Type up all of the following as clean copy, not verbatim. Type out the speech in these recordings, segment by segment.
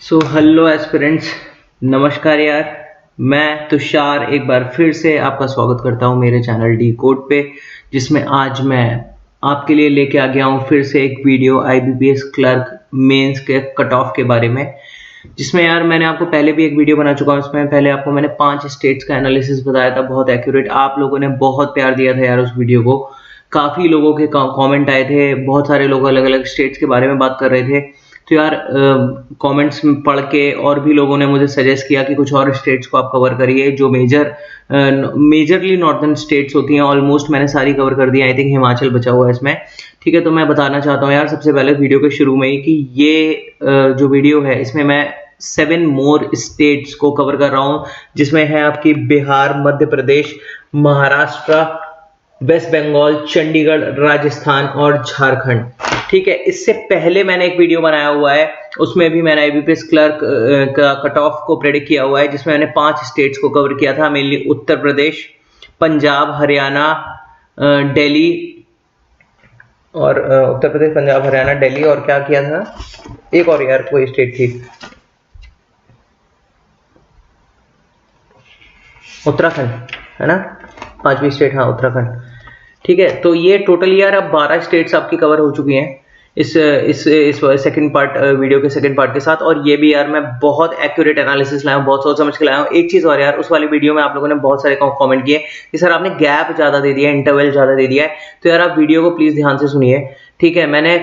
So hello aspirants, नमस्कार यार। मैं तुषार एक बार फिर से आपका स्वागत करता हूं मेरे चैनल डी कोड पे, जिसमें आज मैं आपके लिए लेके आ गया हूं फिर से एक वीडियो आईबीपीएस क्लर्क मेंस के कट ऑफ के बारे में। जिसमें यार मैंने आपको पहले भी एक वीडियो बना चुका हूं। इसमें पहले आपको मैंने 5 स्टेट्स का एनालिसिस बताया था, बहुत एक्यूरेट। आप लोगों ने बहुत प्यार दिया था यार उस वीडियो को। काफ़ी लोगों के कमेंट आए थे, बहुत सारे लोग अलग अलग स्टेट्स के बारे में बात कर रहे थे। तो यार कमेंट्स में पढ़ के और भी लोगों ने मुझे सजेस्ट किया कि कुछ और स्टेट्स को आप कवर करिए, जो मेजरली नॉर्दर्न स्टेट्स होती हैं। ऑलमोस्ट मैंने सारी कवर कर दी, आई थिंक हिमाचल बचा हुआ है इसमें। ठीक है, तो मैं बताना चाहता हूँ यार सबसे पहले वीडियो के शुरू में ही कि ये जो वीडियो है इसमें मैं 7 मोर स्टेट्स को कवर कर रहा हूँ, जिसमें है आपकी बिहार, मध्य प्रदेश, महाराष्ट्र, वेस्ट बंगाल, चंडीगढ़, राजस्थान और झारखंड। ठीक है, इससे पहले मैंने एक वीडियो बनाया हुआ है, उसमें भी मैंने आईबीपीएस क्लर्क का कट ऑफ को प्रेडिक्ट किया हुआ है, जिसमें मैंने 5 स्टेट्स को कवर किया था, मेनली उत्तर प्रदेश, पंजाब, हरियाणा, दिल्ली और उत्तर प्रदेश, पंजाब, हरियाणा, दिल्ली और क्या किया था, एक और यार कोई स्टेट थी, उत्तराखंड, है ना, 5वीं स्टेट, हाँ उत्तराखंड। ठीक है, तो ये टोटल यार अब 12 स्टेट्स आपकी कवर हो चुकी हैं इस सेकंड पार्ट, वीडियो के सेकंड पार्ट के साथ। और ये भी यार मैं बहुत एक्यूरेट एनालिसिस लाया हूँ, बहुत सोच समझ के लाया हूँ। एक चीज़ और यार, उस वाली वीडियो में आप लोगों ने बहुत सारे कमेंट किए कि सर आपने गैप ज़्यादा दे दिया है, इंटरवल ज़्यादा दे दिया है। तो यार आप वीडियो को प्लीज़ ध्यान से सुनिए। ठीक है, मैंने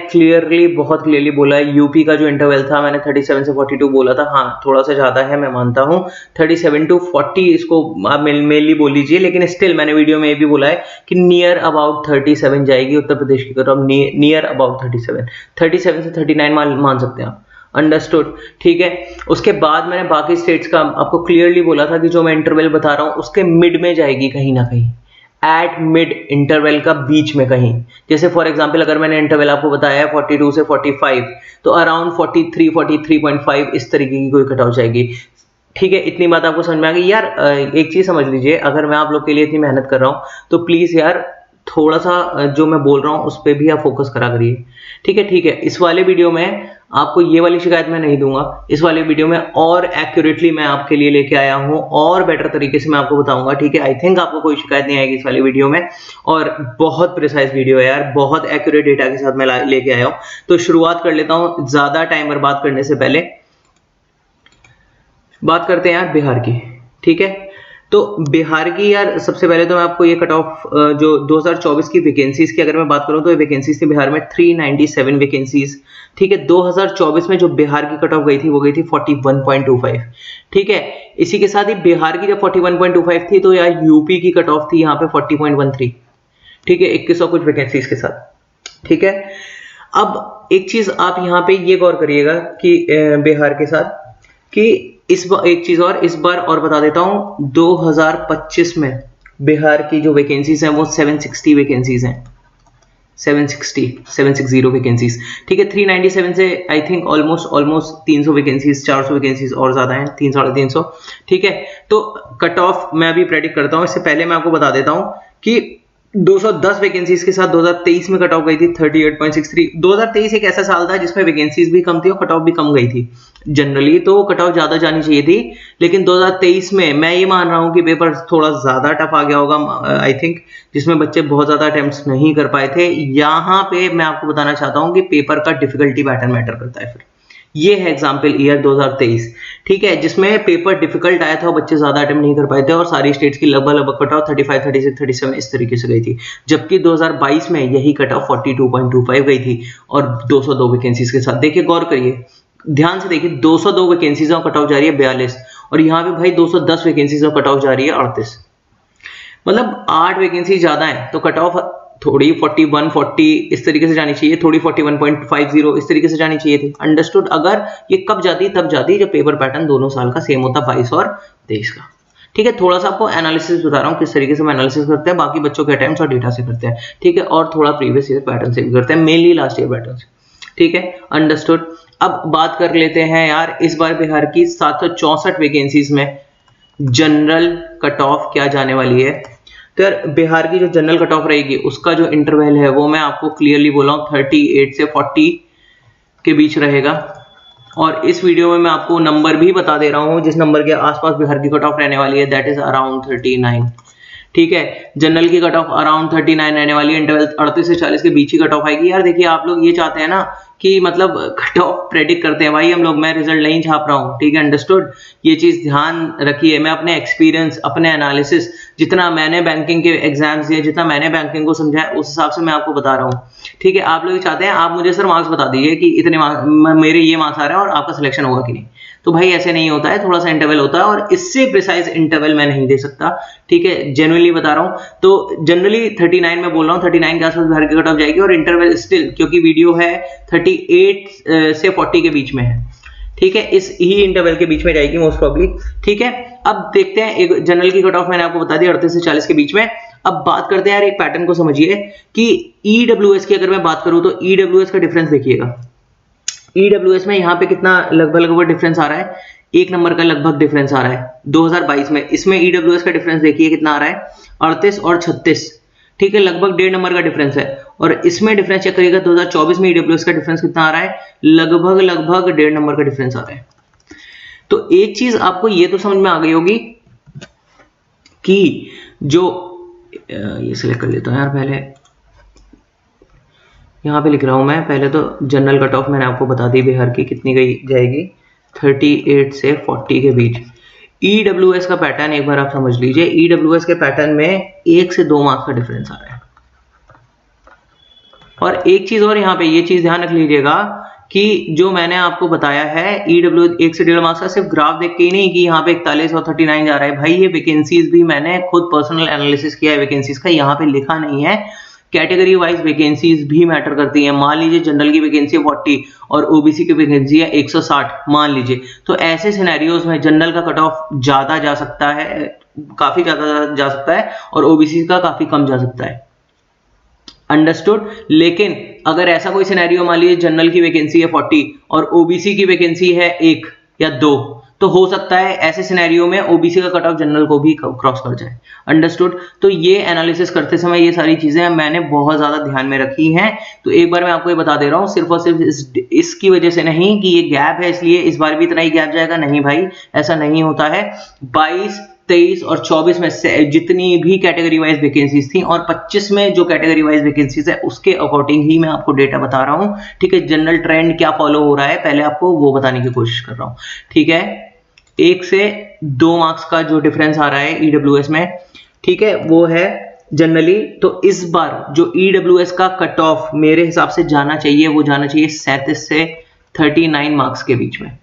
बहुत क्लियरली बोला है, यूपी का जो इंटरवल था मैंने 37 से 42 बोला था। हाँ थोड़ा सा ज़्यादा है, मैं मानता हूँ, 37 to 40 इसको आप मेनली बोल लीजिए, लेकिन स्टिल मैंने वीडियो में ये भी बोला है कि नियर अबाउट 37 जाएगी उत्तर प्रदेश की तरफ, नियर अबाउट 37 से 39 मान सकते हैं आप। अंडरस्टूड। ठीक है, उसके बाद मैंने बाकी स्टेट्स का आपको क्लियरली बोला था कि जो मैं इंटरवल बता रहा हूँ उसके मिड में जाएगी, कहीं ना कहीं एट मिड इंटरवल का बीच में कहीं। जैसे फॉर एग्जांपल अगर मैंने इंटरवल आपको बताया है 42 से 45, तो अराउंड 43, 43.5 इस तरीके की कोई कट ऑफ जाएगी। ठीक है, इतनी बात आपको समझ में आ गई यार। एक चीज समझ लीजिए, अगर मैं आप लोग के लिए इतनी मेहनत कर रहा हूँ तो प्लीज यार थोड़ा सा जो मैं बोल रहा हूँ उस पर भी आप फोकस करा करिए। ठीक है, इस वाले वीडियो में आपको ये वाली शिकायत मैं नहीं दूंगा। इस वाले वीडियो में और एक्यूरेटली मैं आपके लिए लेके आया हूँ, और बेटर तरीके से मैं आपको बताऊंगा। ठीक है, आई थिंक आपको कोई शिकायत नहीं आएगी इस वाली वीडियो में। और बहुत प्रिसाइज वीडियो है यार, बहुत एक्यूरेट डेटा के साथ मैं लेके आया हूँ। तो शुरुआत कर लेता हूँ, ज्यादा टाइम बर्बाद करने से पहले बात करते हैं यार बिहार की। ठीक है, तो बिहार की यार सबसे पहले तो मैं आपको ये कट ऑफ जो 2024 की वैकेंसीज की अगर मैं बात करूं तो ये वैकेंसीज थी बिहार में 397 वैकेंसीज। ठीक है, 2024 में जो बिहार की कट ऑफ गई थी वो गई थी 41.25। ठीक है, इसी के साथ ही बिहार की जब 41.25 थी तो यार यूपी की कट ऑफ थी यहाँ पे 40.13। ठीक है, 2100 कुछ वैकेंसीज के साथ। ठीक है, अब एक चीज आप यहाँ पे ये गौर करिएगा कि बिहार के साथ कि एक चीज और इस बार और बता देता हूं, 2025 में बिहार की जो वैकेंसीज हैं वो 760 वैकेंसीज हैं, 760 वैकेंसीज। ठीक है, 397 से I think almost 300 vacancies, 400 vacancies और ज्यादा हैं, 300-350। ठीक है, तो कट ऑफ मैं अभी प्रेडिक्ट करता हूं। इससे पहले मैं आपको बता देता हूं कि 210 वैकेंसीज के साथ 2023 में कट ऑफ गई थी 38.63। 2023 एक ऐसा साल था जिसमें वैकेंसीज भी कम थी और कट ऑफ भी कम गई थी। जनरली तो कट ऑफ ज्यादा जानी चाहिए थी, लेकिन 2023 में मैं ये मान रहा हूँ कि पेपर थोड़ा ज्यादा टफ आ गया होगा, आई थिंक, जिसमें बच्चे बहुत ज्यादा अटेम्प्ट्स नहीं कर पाए थे। यहाँ पे मैं आपको बताना चाहता हूँ कि पेपर का डिफिकल्टी पैटर्न मैटर करता है। फिर ये है एग्जाम्पल ईयर 2023। ठीक है, जिसमें पेपर डिफिकल्ट आया था और बच्चे ज्यादा अटेम्प्ट नहीं कर पाए थे, और सारी स्टेट्स की लगभग कट ऑफ 35, 36, 37 इस तरीके से गई थी। जबकि 2022 में यही कट ऑफ 42.25 गई थी और 202 वैकेंसीज के साथ। देखिए, गौर करिए, ध्यान से देखिए, 202 वैकेंसीज में कट ऑफ जा रही है 42, और यहाँ पे भाई 210 वैकेंसीज में कट ऑफ जा रही है 38। मतलब 8 वैकेंसी ज्यादा है, तो कट ऑफ थोड़ी 41, 40 इस तरीके से जानी चाहिए, थोड़ी 41.50 इस तरीके से जानी चाहिए थी। अंडरस्टूड। अगर ये कब जाती, तब जाती जब पेपर पैटर्न दोनों साल का सेम होता, 22 और 23 का। ठीक है, थोड़ा सा आपको एनालिसिस बता रहा हूँ किस तरीके से मैं एनालिसिस करते हैं, बाकी बच्चों के अटेम्प्ट्स और डेटा से करते हैं। ठीक है, और थोड़ा प्रीवियस ईयर पैटर्न से भी करते हैं, मेनली लास्ट ईयर पैटर्न से। ठीक है, अंडरस्टूड। अब बात कर लेते हैं यार इस बार बिहार की 764 वैकेंसीज में जनरल कट ऑफ क्या जाने वाली है। तो यार बिहार की जो जनरल कट ऑफ रहेगी उसका जो इंटरवल है वो मैं आपको क्लियरली बोला हूँ 38 से 40 के बीच रहेगा। और इस वीडियो में मैं आपको नंबर भी बता दे रहा हूँ जिस नंबर के आसपास बिहार की कट ऑफ रहने वाली है, दैट इज अराउंड 39। ठीक है, जनरल की कट ऑफ अराउंड 39 रहने वाली है, इंटरवल 38 से 40 के बीच ही कट ऑफ आएगी। यार देखिए, आप लोग ये चाहते हैं ना कि मतलब कट ऑफ प्रेडिक्ट करते हैं भाई हम लोग, मैं रिजल्ट नहीं छाप रहा हूँ, ठीक है, अंडरस्टूड। ये चीज ध्यान रखिए, मैं अपने एक्सपीरियंस, अपने एनालिसिस, जितना मैंने बैंकिंग के एग्जाम्स दिए, जितना मैंने बैंकिंग को समझा है, उस हिसाब से मैं आपको बता रहा हूँ। ठीक है, आप लोग चाहते हैं आप मुझे सर मार्क्स बता दीजिए कि इतने मेरे ये मार्क्स आ रहे हैं और आपका सिलेक्शन होगा कि नहीं। तो भाई ऐसे नहीं होता है, थोड़ा सा इंटरवल होता है और इससे प्रिसाइज इंटरवल मैं नहीं दे सकता। ठीक है, जेन्युइनली बता रहा हूँ। तो जनरली 39 में बोल रहा हूँ, 39 के आसपास बिहार की कट ऑफ जाएगी और इंटरवल स्टिल, क्योंकि वीडियो है 38 से 40 के बीच में है। ठीक है, इस ही इंटरवल के बीच में जाएगी मोस्ट प्रोबेबली। ठीक है, अब देखते हैं, एक जनरल की कट ऑफ मैंने आपको बता दी 38 से 40 के बीच में। अब बात करते हैं यार एक पैटर्न को समझिए कि ईडब्ल्यूएस की अगर मैं बात करूं तो ईडब्ल्यूएस का डिफरेंस देखिएगा। ईडब्ल्यूएस में यहाँ पे कितना लगभग डिफरेंस आ रहा है, 1 नंबर का लगभग डिफरेंस आ रहा है 2022 में। इसमें ईडब्ल्यूएस का डिफरेंस देखिए कितना आ रहा है, 38 और 36। ठीक है, लगभग 1.5 नंबर का डिफरेंस है। और इसमें डिफरेंस चेक करिएगा, 2024 में ईडब्ल्यूएस का डिफरेंस कितना आ रहा है, लगभग 1.5 नंबर का डिफरेंस आ रहा है। तो एक चीज आपको ये तो समझ में आ गई होगी कि जो ये सिलेक्ट कर लेता हूं यार, पहले यहाँ पे लिख रहा हूं मैं, पहले तो जनरल कट ऑफ मैंने आपको बता दी बिहार की कितनी गई जाएगी, 38 से 40 के बीच। ईडब्ल्यूएस का पैटर्न एक बार आप समझ लीजिए, ईडब्ल्यूएस के पैटर्न में 1 से 2 मार्क्स का डिफरेंस आ रहा है। और एक चीज और यहाँ पे ये चीज ध्यान रख लीजिएगा कि जो मैंने आपको बताया है ईडब्ल्यू 1 से 1.5 मार्क्स का, सिर्फ ग्राफ देख के ही नहीं कि यहाँ पे 41 और 39 जा रहा है। भाई ये वैकेंसीज भी मैंने खुद पर्सनल एनालिसिस किया है वैकेंसीज का, यहाँ पे लिखा नहीं है। कैटेगरी वाइज वैकेंसीज भी मैटर करती हैं। मान लीजिए जनरल की वैकेंसी है 40 और ओबीसी की वैकेंसी है 160 मान लीजिए, तो ऐसे सिनेरियोज में जनरल का कट ऑफ ज्यादा जा सकता है, काफी ज्यादा जा सकता है, और ओबीसी का काफी कम जा सकता है, अंडरस्टूड। लेकिन अगर ऐसा कोई सिनेरियो मान लीजिए जनरल की वैकेंसी है 40 और ओबीसी की वैकेंसी है 1 या 2, तो हो सकता है ऐसे सिनेरियो में ओबीसी का कट ऑफ जनरल को भी क्रॉस कर जाए, अंडरस्टूड। तो ये एनालिसिस करते समय ये सारी चीजें मैंने बहुत ज्यादा ध्यान में रखी हैं। तो एक बार मैं आपको ये बता दे रहा हूँ, सिर्फ और सिर्फ इसकी वजह से नहीं कि ये गैप है इसलिए इस बार भी इतना ही गैप जाएगा, नहीं भाई ऐसा नहीं होता है। 22, 23 और 24 में से जितनी भी कैटेगरी वाइज वैकेंसीज थी और 25 में जो कैटेगरी वाइज वैकेंसीज है उसके अकॉर्डिंग ही मैं आपको डेटा बता रहा हूँ। ठीक है, जनरल ट्रेंड क्या फॉलो हो रहा है पहले आपको वो बताने की कोशिश कर रहा हूँ। ठीक है, 1 से 2 मार्क्स का जो डिफरेंस आ रहा है ईडब्ल्यूएस में, ठीक है, वो है जनरली। तो इस बार जो ईडब्ल्यूएस का कट ऑफ मेरे हिसाब से जाना चाहिए, वो जाना चाहिए 37 से 39 मार्क्स के बीच में।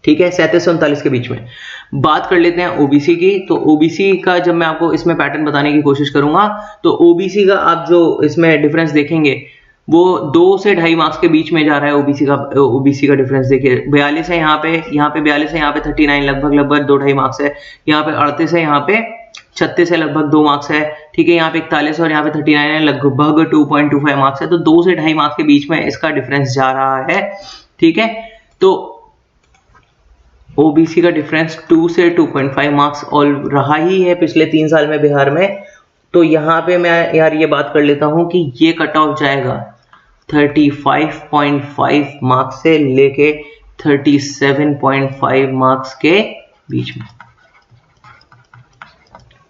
ठीक है, 37 से 39 के बीच में। बात कर लेते हैं ओबीसी की। तो ओबीसी का जब मैं आपको इसमें पैटर्न बताने की कोशिश करूंगा तो ओबीसी का आप जो इसमें डिफरेंस देखेंगे वो 2 से 2.5 मार्क्स के बीच में जा रहा है। ओबीसी का डिफरेंस देखिए, 42 है यहाँ पे 42 है, यहाँ पे 39, लगभग 2-2.5 मार्क्स है। यहाँ पे 38 है, यहाँ पे 36 है, लगभग 2 मार्क्स है। ठीक है, यहाँ पे 41 और यहाँ पे 39 है, लगभग 2.25 मार्क्स है। तो 2 से 2.5 मार्क्स के बीच में इसका डिफरेंस जा रहा है। ठीक है, तो ओबीसी का डिफरेंस 2 से 2.5 मार्क्स ऑल रहा ही है पिछले 3 साल में बिहार में। तो यहाँ पे मैं यार ये बात कर लेता हूँ कि ये कट ऑफ जाएगा 35.5 मार्क्स से लेके 37.5 मार्क्स के बीच में,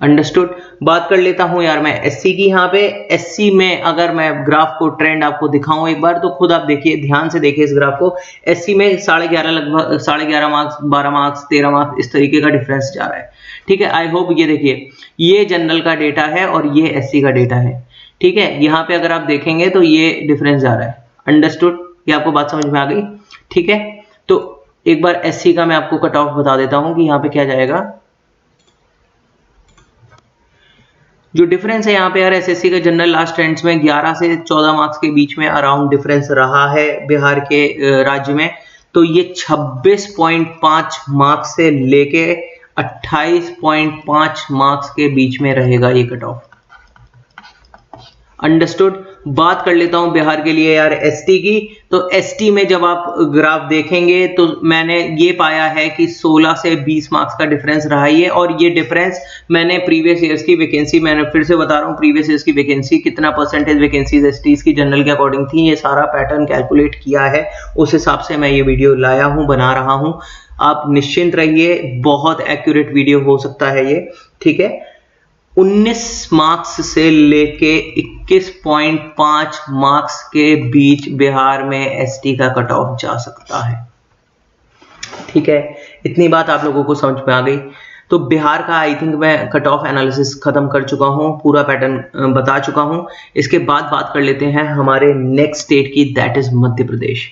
अंडरस्टूड। बात कर लेता हूं यार मैं एससी की। यहाँ पे एससी में अगर मैं ग्राफ को ट्रेंड आपको दिखाऊं एक बार, तो खुद आप देखिए, ध्यान से देखिए इस ग्राफ को। एससी में 11.5 लगभग 11.5 मार्क्स, 12 मार्क्स, 13 मार्क्स, इस तरीके का डिफरेंस जा रहा है। ठीक है, आई होप ये देखिए, ये जनरल का डेटा है और ये एससी का डेटा है। ठीक है, यहाँ पे अगर आप देखेंगे तो ये डिफरेंस जा रहा है, अंडरस्टूड। ये आपको बात समझ में आ गई। ठीक है, तो एक बार एससी का मैं आपको कट ऑफ बता देता हूं कि यहाँ पे क्या जाएगा। जो डिफरेंस है यहाँ पे यार एसएससी का जनरल लास्ट ट्रेंड्स में 11 से 14 मार्क्स के बीच में अराउंड डिफरेंस रहा है बिहार के राज्य में। तो ये 26.5 मार्क्स से लेके 28.5 मार्क्स के बीच में रहेगा ये कट ऑफ, अंडरस्टूड। बात कर लेता हूं बिहार के लिए यार एसटी की। तो एसटी में जब आप ग्राफ देखेंगे तो मैंने ये पाया है कि 16 से 20 मार्क्स का डिफरेंस रहा है, और ये डिफरेंस मैंने प्रीवियस ईयर्स की वैकेंसी, मैंने फिर से बता रहा हूँ प्रीवियस ईयर्स की वैकेंसी कितना परसेंटेज वैकेंसीज एसटीज की जनरल के अकॉर्डिंग थी, ये सारा पैटर्न कैलकुलेट किया है, उस हिसाब से मैं ये वीडियो लाया हूँ, बना रहा हूँ। आप निश्चिंत रहिए, बहुत एक्यूरेट वीडियो हो सकता है ये, ठीक है। 19 मार्क्स से लेके 21.5 मार्क्स के बीच बिहार में एसटी का कट ऑफ जा सकता है, ठीक है। इतनी बात आप लोगों को समझ में आ गई। तो बिहार का आई थिंक मैं कट ऑफ एनालिसिस खत्म कर चुका हूं, पूरा पैटर्न बता चुका हूं। इसके बाद बात कर लेते हैं हमारे नेक्स्ट स्टेट की, दैट इज मध्य प्रदेश,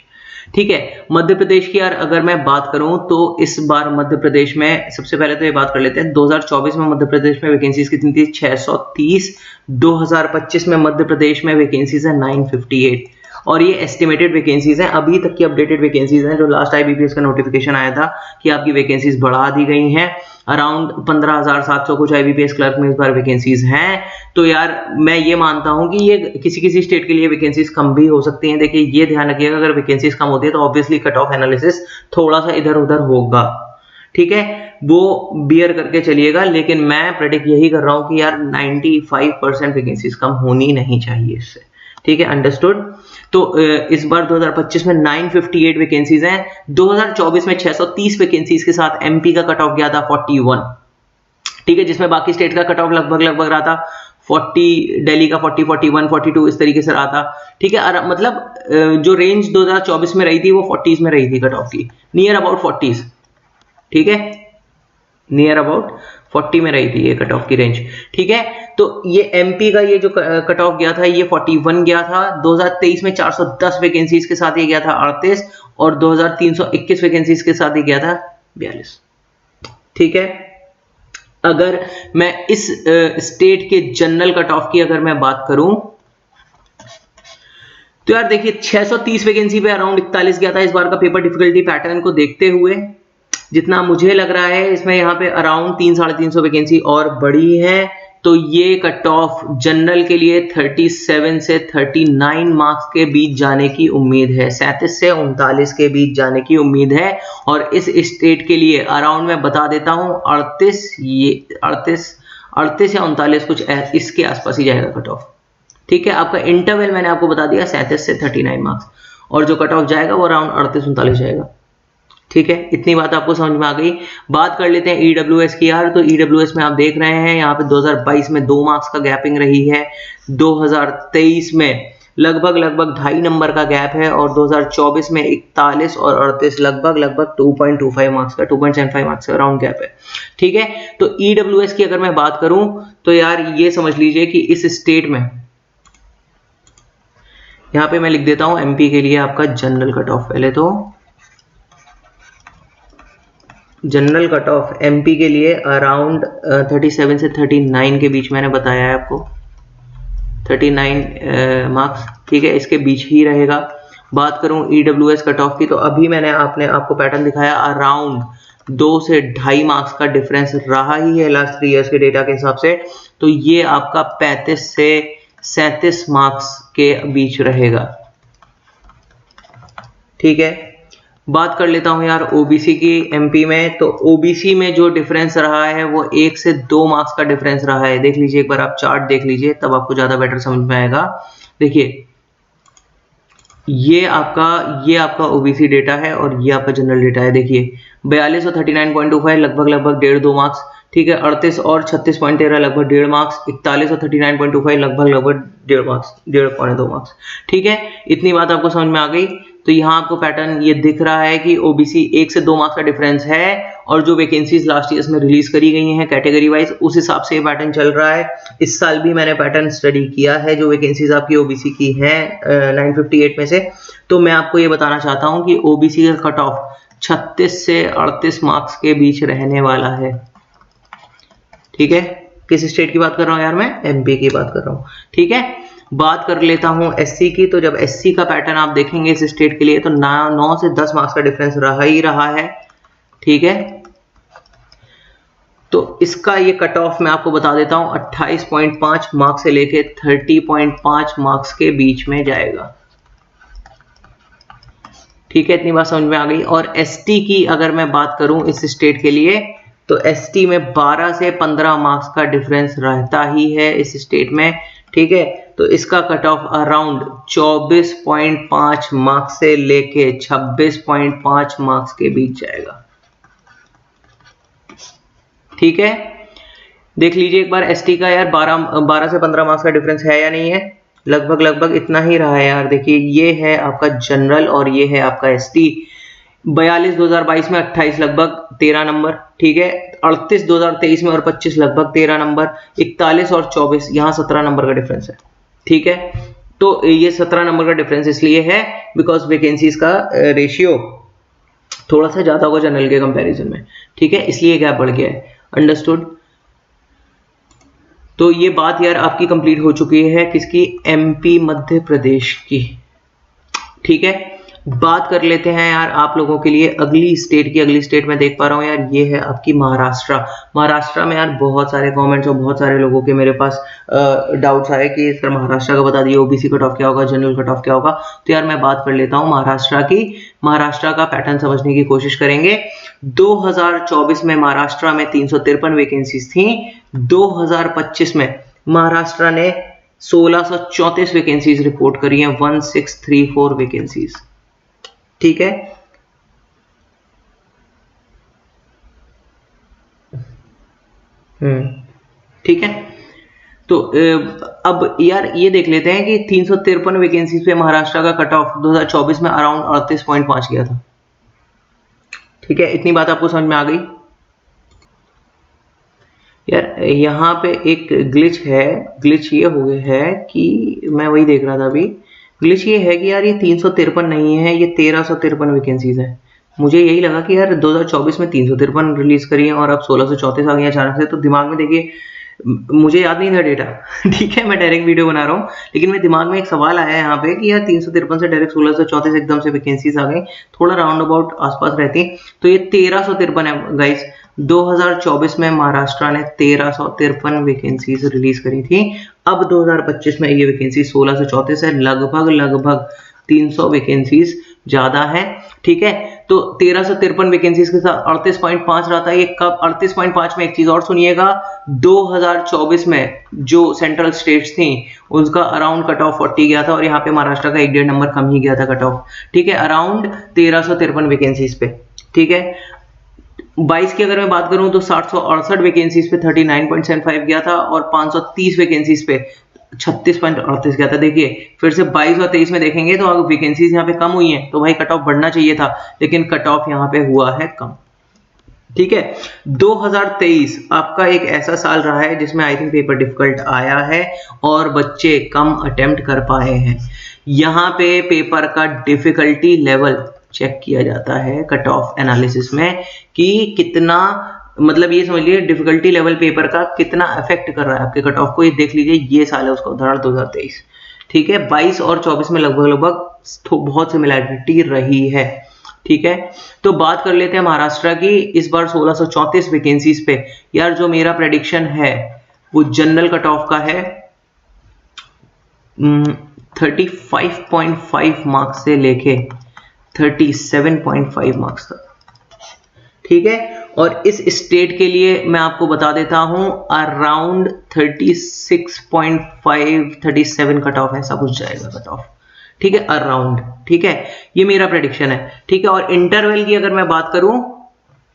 ठीक है। मध्य प्रदेश की यार अगर मैं बात करूं तो इस बार मध्य प्रदेश में सबसे पहले तो ये बात कर लेते हैं 2024 में मध्य प्रदेश में वैकेंसीज कितनी थी, 630। 2025 में मध्य प्रदेश में वैकेंसीज है 958, और ये एस्टिमेटेड वैकेंसीज हैं, अभी तक की अपडेटेड वैकेंसीज हैं। जो लास्ट आईबीपीएस का नोटिफिकेशन आया था कि आपकी वैकेंसीज बढ़ा दी गई हैं, अराउंड 15,700 कुछ आईबीपीएस क्लर्क में इस बार वैकेंसीज हैं। तो यार मैं ये मानता हूं कि ये किसी किसी स्टेट के लिए वैकेंसीज कम भी हो सकती हैं। देखिए ये ध्यान रखिएगा, अगर वैकेंसीज कम होती है तो ऑब्वियसली कट ऑफ एनालिसिस थोड़ा सा इधर उधर होगा, ठीक है, वो बियर करके चलिएगा। लेकिन मैं प्रेडिक्ट यही कर रहा हूं कि यार 95% वैकेंसीज कम होनी नहीं चाहिए इससे, ठीक है, अंडरस्टूड। तो इस बार 2025 में 958 वैकेंसीज हैं, 2024 में 630 वैकेंसीज के साथ एमपी का कट ऑफ गया था 41, ठीक है, जिसमें बाकी स्टेट का कट ऑफ लगभग रहा था 40, दिल्ली का 40, 41, 42 इस तरीके से रहा था, ठीक है। मतलब जो रेंज 2024 में रही थी वो 40s में रही थी कट ऑफ की, नियर अबाउट 40s, ठीक है, नियर अबाउट 40 में रही थी ये कट ऑफ की रेंज, ठीक है। तो ये एमपी का ये जो कट ऑफ गया था ये 41 गया था। 2023 में 410 वैकेंसीज के साथ ये गया था 38, और 2321 वैकेंसीज के साथ ये गया था 42, ठीक है। अगर मैं इस स्टेट के जनरल कट ऑफ की अगर मैं बात करूं तो यार देखिए 630 वैकेंसी पे अराउंड 41 गया था इस बार का पेपर डिफिकल्टी पैटर्न को देखते हुए। जितना मुझे लग रहा है इसमें यहाँ पे अराउंड 300-350 वैकेंसी और बढ़ी है, तो ये कट ऑफ जनरल के लिए 37 से 39 मार्क्स के बीच जाने की उम्मीद है, 37 से 39 के बीच जाने की उम्मीद है। और इस स्टेट के लिए अराउंड मैं बता देता हूँ 38 या 39 कुछ इसके आसपास ही जाएगा कट ऑफ, ठीक है। आपका इंटरवल मैंने आपको बता दिया 37 से 39 मार्क्स, और जो कट ऑफ जाएगा वो अराउंड 38-39 जाएगा, ठीक है। इतनी बात आपको समझ में आ गई। बात कर लेते हैं ईडब्ल्यूएस की यार। तो ईडब्ल्यूएस में आप देख रहे हैं यहाँ पे 2022 में 2 मार्क्स का गैपिंग रही है, 2023 में लगभग 2.5 नंबर का गैप है, और 2024 में 41 और 38 लगभग 2.25 मार्क्स का 2.75 मार्क्स का अराउंड गैप है, ठीक है। तो ईडब्ल्यूएस की अगर मैं बात करूं तो यार ये समझ लीजिए कि इस स्टेट में यहाँ पे मैं लिख देता हूं एमपी के लिए आपका जनरल कट ऑफ। पहले तो जनरल कट ऑफ एमपी के लिए अराउंड 37 से 39 के बीच मैंने बताया है आपको, 39 मार्क्स, ठीक है, इसके बीच ही रहेगा। बात करूं ईडब्ल्यूएस कट ऑफ की तो अभी मैंने आपको पैटर्न दिखाया, अराउंड 2 से 2.5 मार्क्स का डिफरेंस रहा ही है लास्ट 3 इयर्स के डेटा के हिसाब से। तो ये आपका 35 से 37 मार्क्स के बीच रहेगा, ठीक है। बात कर लेता हूं यार ओबीसी की एमपी में। तो ओबीसी में जो डिफरेंस रहा है वो 1 से 2 मार्क्स का डिफरेंस रहा है। देख लीजिए एक बार आप चार्ट देख लीजिए, तब आपको ज्यादा बेटर समझ में आएगा। देखिए ये आपका ओबीसी डेटा है और ये आपका जनरल डेटा है। देखिए 42 और 39.25 लगभग 1.5-2 मार्क्स, ठीक है। 38 और 36.13 लगभग 1.5 मार्क्स, 41 और 39.25 लगभग 1.5 मार्क्स, 1.5-2 मार्क्स, ठीक है। इतनी बात आपको समझ में आ गई। तो यहाँ आपको पैटर्न ये दिख रहा है कि ओबीसी 1 से 2 मार्क्स का डिफरेंस है, और जो वैकेंसीज लास्ट ईयर में रिलीज करी गई हैं कैटेगरी वाइज उस हिसाब से ये पैटर्न चल रहा है। इस साल भी मैंने पैटर्न स्टडी किया है जो वैकेंसीज आपकी ओबीसी की हैं 958 में से। तो मैं आपको ये बताना चाहता हूँ कि ओबीसी का कट ऑफ 36 से 38 मार्क्स के बीच रहने वाला है, ठीक है। किस स्टेट की बात कर रहा हूँ यार मैं, एमपी की बात कर रहा हूँ, ठीक है। बात कर लेता हूं एससी की। तो जब एससी का पैटर्न आप देखेंगे इस स्टेट के लिए तो 9 से 10 मार्क्स का डिफरेंस रहा ही रहा है, ठीक है। तो इसका ये कट ऑफ मैं आपको बता देता हूं 28.5 मार्क्स से लेके 30.5 मार्क्स के बीच में जाएगा, ठीक है, इतनी बात समझ में आ गई। और एसटी की अगर मैं बात करूं इस स्टेट के लिए, तो एसटी में 12 से 15 मार्क्स का डिफरेंस रहता ही है इस स्टेट में। ठीक है, तो इसका कट ऑफ अराउंड 24.5 मार्क्स से लेके 26.5 मार्क्स के बीच जाएगा। ठीक है, देख लीजिए एक बार एसटी का यार 12 से 15 मार्क्स का डिफरेंस है या नहीं है, लगभग इतना ही रहा है यार। देखिए ये है आपका जनरल और ये है आपका एसटी। 42 2022 में 28 लगभग 13 नंबर। ठीक है, 38 2023 में और 25 लगभग 13 नंबर। 41 और 24 यहाँ 17 नंबर का डिफरेंस है। ठीक है, तो ये 17 नंबर का डिफरेंस इसलिए है बिकॉज वैकेंसीज का रेशियो थोड़ा सा ज्यादा होगा जनरल के कंपैरिजन में। ठीक है, इसलिए गैप बढ़ गया है। अंडरस्टूड। तो ये बात यार आपकी कंप्लीट हो चुकी है किसकी, एमपी मध्य प्रदेश की। ठीक है, बात कर लेते हैं यार आप लोगों के लिए अगली स्टेट की। अगली स्टेट में देख पा रहा हूँ यार, ये है आपकी महाराष्ट्र। महाराष्ट्र में यार बहुत सारे कमेंट्स और बहुत सारे लोगों के मेरे पास डाउट्स आए कि सर महाराष्ट्र का बता दिए, ओबीसी कट ऑफ क्या होगा, जनरल कट ऑफ क्या होगा। तो यार मैं बात कर लेता हूँ महाराष्ट्र की। महाराष्ट्र का पैटर्न समझने की कोशिश करेंगे। 2024 में महाराष्ट्र में 353 वैकेंसीज थी। 2025 में महाराष्ट्र ने 1634 वैकेंसीज रिपोर्ट करी हैं, 1634 वैकेंसीज। ठीक है, ठीक है। तो अब यार ये देख लेते हैं कि 353 वैकेंसीज पे महाराष्ट्र का कट ऑफ 2024 में अराउंड 38.5 गया था। ठीक है, इतनी बात आपको समझ में आ गई। यार यहाँ पे एक ग्लिच है। ग्लिच ये हो गया है कि मैं वही देख रहा था अभी। ग्लिच ये है कि यार ये 353 नहीं है, ये 1353 वैकेंसीज है। मुझे यही लगा कि यार 2024 में 353 रिलीज करी है और अब 1634 आ गई अचानक से। तो दिमाग में देखिए, मुझे याद नहीं था डेटा। ठीक है, मैं डायरेक्ट वीडियो बना रहा हूँ, लेकिन मेरे दिमाग में एक सवाल आया यहाँ पे कि यार 353 से डायरेक्ट 1634 एकदम से वैकेंसीज आ गई, थोड़ा राउंड अबाउट आसपास रहती। तो ये 1353 है गाइस। 2024 में महाराष्ट्र ने 1353 वैकेंसीज रिलीज करी थी। अब 2025 में ये वैकेंसी 16 से 34 है, लगभग 300 वैकेंसीज ज्यादा है। ठीक है, तो 1353 वैकेंसीज के साथ 38.5 रहा था। ये कब 38.5 में एक चीज और सुनिएगा, 2024 में जो सेंट्रल स्टेट्स थी उसका अराउंड कट ऑफ 40 गया था और यहाँ पे महाराष्ट्र का 1.5 नंबर कम ही गया था कट ऑफ। ठीक है, अराउंड 1353 वैकेंसीज पे। ठीक है, 22 की अगर मैं बात करूं तो 768 वैकेंसीज पे 39.75 गया था और 530 वैकेंसीज पे 36.38 गया था। देखिए फिर से 22 और 23 में देखेंगे तो अगर वैकेंसीज यहाँ पे कम हुई हैं तो भाई कट ऑफ बढ़ना चाहिए था, लेकिन कट ऑफ यहाँ पे हुआ है कम। ठीक है, 2023 आपका एक ऐसा साल रहा है जिसमें आई थिंक पेपर डिफिकल्ट आया है और बच्चे कम अटेम्प्ट कर पाए हैं। यहाँ पे पेपर का डिफिकल्टी लेवल चेक किया जाता है कट ऑफ एनालिसिस में कि कितना, मतलब ये समझ लीजिए डिफिकल्टी लेवल पेपर का कितना अफेक्ट कर रहा है आपके कट ऑफ को। ये देख लीजिए, ये साल है उसका उदाहरण 2023। ठीक है, 22 और 24 में लगभग बहुत सिमिलैरिटी रही है। ठीक है, तो बात कर लेते हैं महाराष्ट्र की। इस बार 1634 वैकेंसीज पे यार जो मेरा प्रेडिक्शन है वो जनरल कट ऑफ का है 35.5 मार्क्स से लेके 37.5 मार्क्स तक। ठीक है, और इस स्टेट के लिए मैं आपको बता देता हूं अराउंड 36.5 37 कट ऑफ ऐसा कुछ जाएगा कट ऑफ। ठीक है, अराउंड। ठीक है, ये मेरा प्रेडिक्शन है। ठीक है, और इंटरवल की अगर मैं बात करूं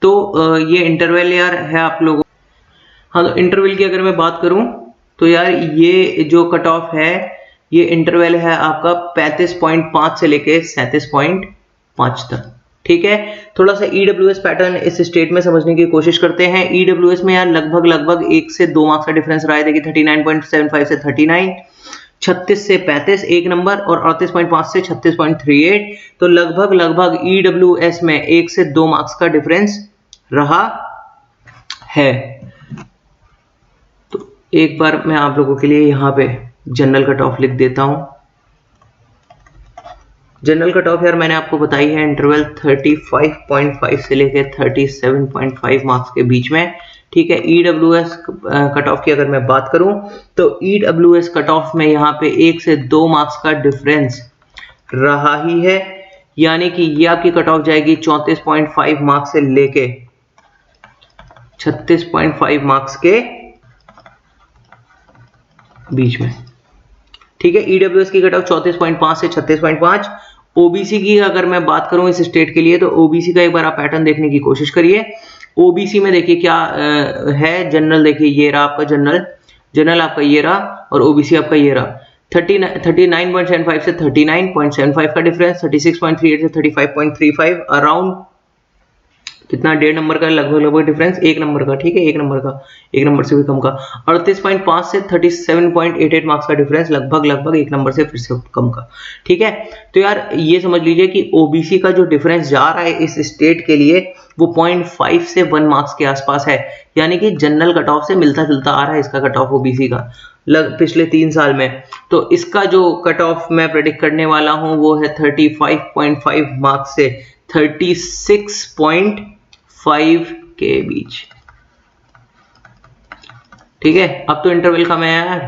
तो ये इंटरवल यार है आप लोगों, हाँ तो इंटरवल की अगर मैं बात करूं तो यार ये जो कट ऑफ है ये इंटरवल है आपका 35.5 से लेके 37.5 तक। ठीक है, थोड़ा सा ईडब्ल्यूएस पैटर्न इस स्टेट में समझने की कोशिश करते हैं। ईडब्ल्यूएस में यार लगभग 1 से 2 मार्क्स का डिफरेंस रहा है। देखिए 39.75 से 39, 36 से 35 1 नंबर और 38.5 से 36.38। तो लगभग ईडब्ल्यूएस में 1 से 2 मार्क्स का डिफरेंस रहा है। तो एक बार मैं आप लोगों के लिए यहाँ पे जनरल कट ऑफ लिख देता हूं। जनरल कट ऑफ यार मैंने आपको बताई है इंटरवल 35.5 से लेकर 37.5 मार्क्स के बीच में। ठीक है, ईडब्ल्यूएस कट ऑफ की अगर मैं बात करूं तो ईडब्ल्यूएस कट ऑफ में यहाँ पे 1 से 2 मार्क्स का डिफरेंस रहा ही है। यानी कि ये आपकी कट ऑफ जाएगी 34.5 मार्क्स से लेके 36.5 मार्क्स के बीच में। ठीक है, ईडब्ल्यूएस की कट ऑफ 34.5 से 36.5। ओबीसी की अगर मैं बात करूं इस स्टेट के लिए, तो ओबीसी का एक बार आप पैटर्न देखने की कोशिश करिए। ओबीसी में देखिए क्या है, जनरल देखिए ये रहा आपका जनरल आपका ये रहा, और ओबीसी आपका ये रहा। 39.75 से 39.75 का डिफरेंस, 36.38 से 35.35, अराउंड कितना 1.5 नंबर का लगभग डिफरेंस, 1 नंबर का। ठीक है, 1 नंबर से भी कम का। 38.5 से 37.88 मार्क्स का डिफरेंस, लगभग 1 नंबर से फिर से कम का। ठीक है, तो यार ये समझ लीजिए कि ओबीसी का जो डिफरेंस जा रहा है इस स्टेट के लिए वो 0.5 से 1 मार्क्स के आसपास है, यानी कि जनरल कट ऑफ से मिलता जुलता आ रहा है इसका कट ऑफ ओबीसी का पिछले 3 साल में। तो इसका जो कट ऑफ मैं प्रेडिक्ट करने वाला हूं वो है 35.5 मार्क्स से 36.5 के बीच। ठीक है, अब तो इंटरवल कम है यार।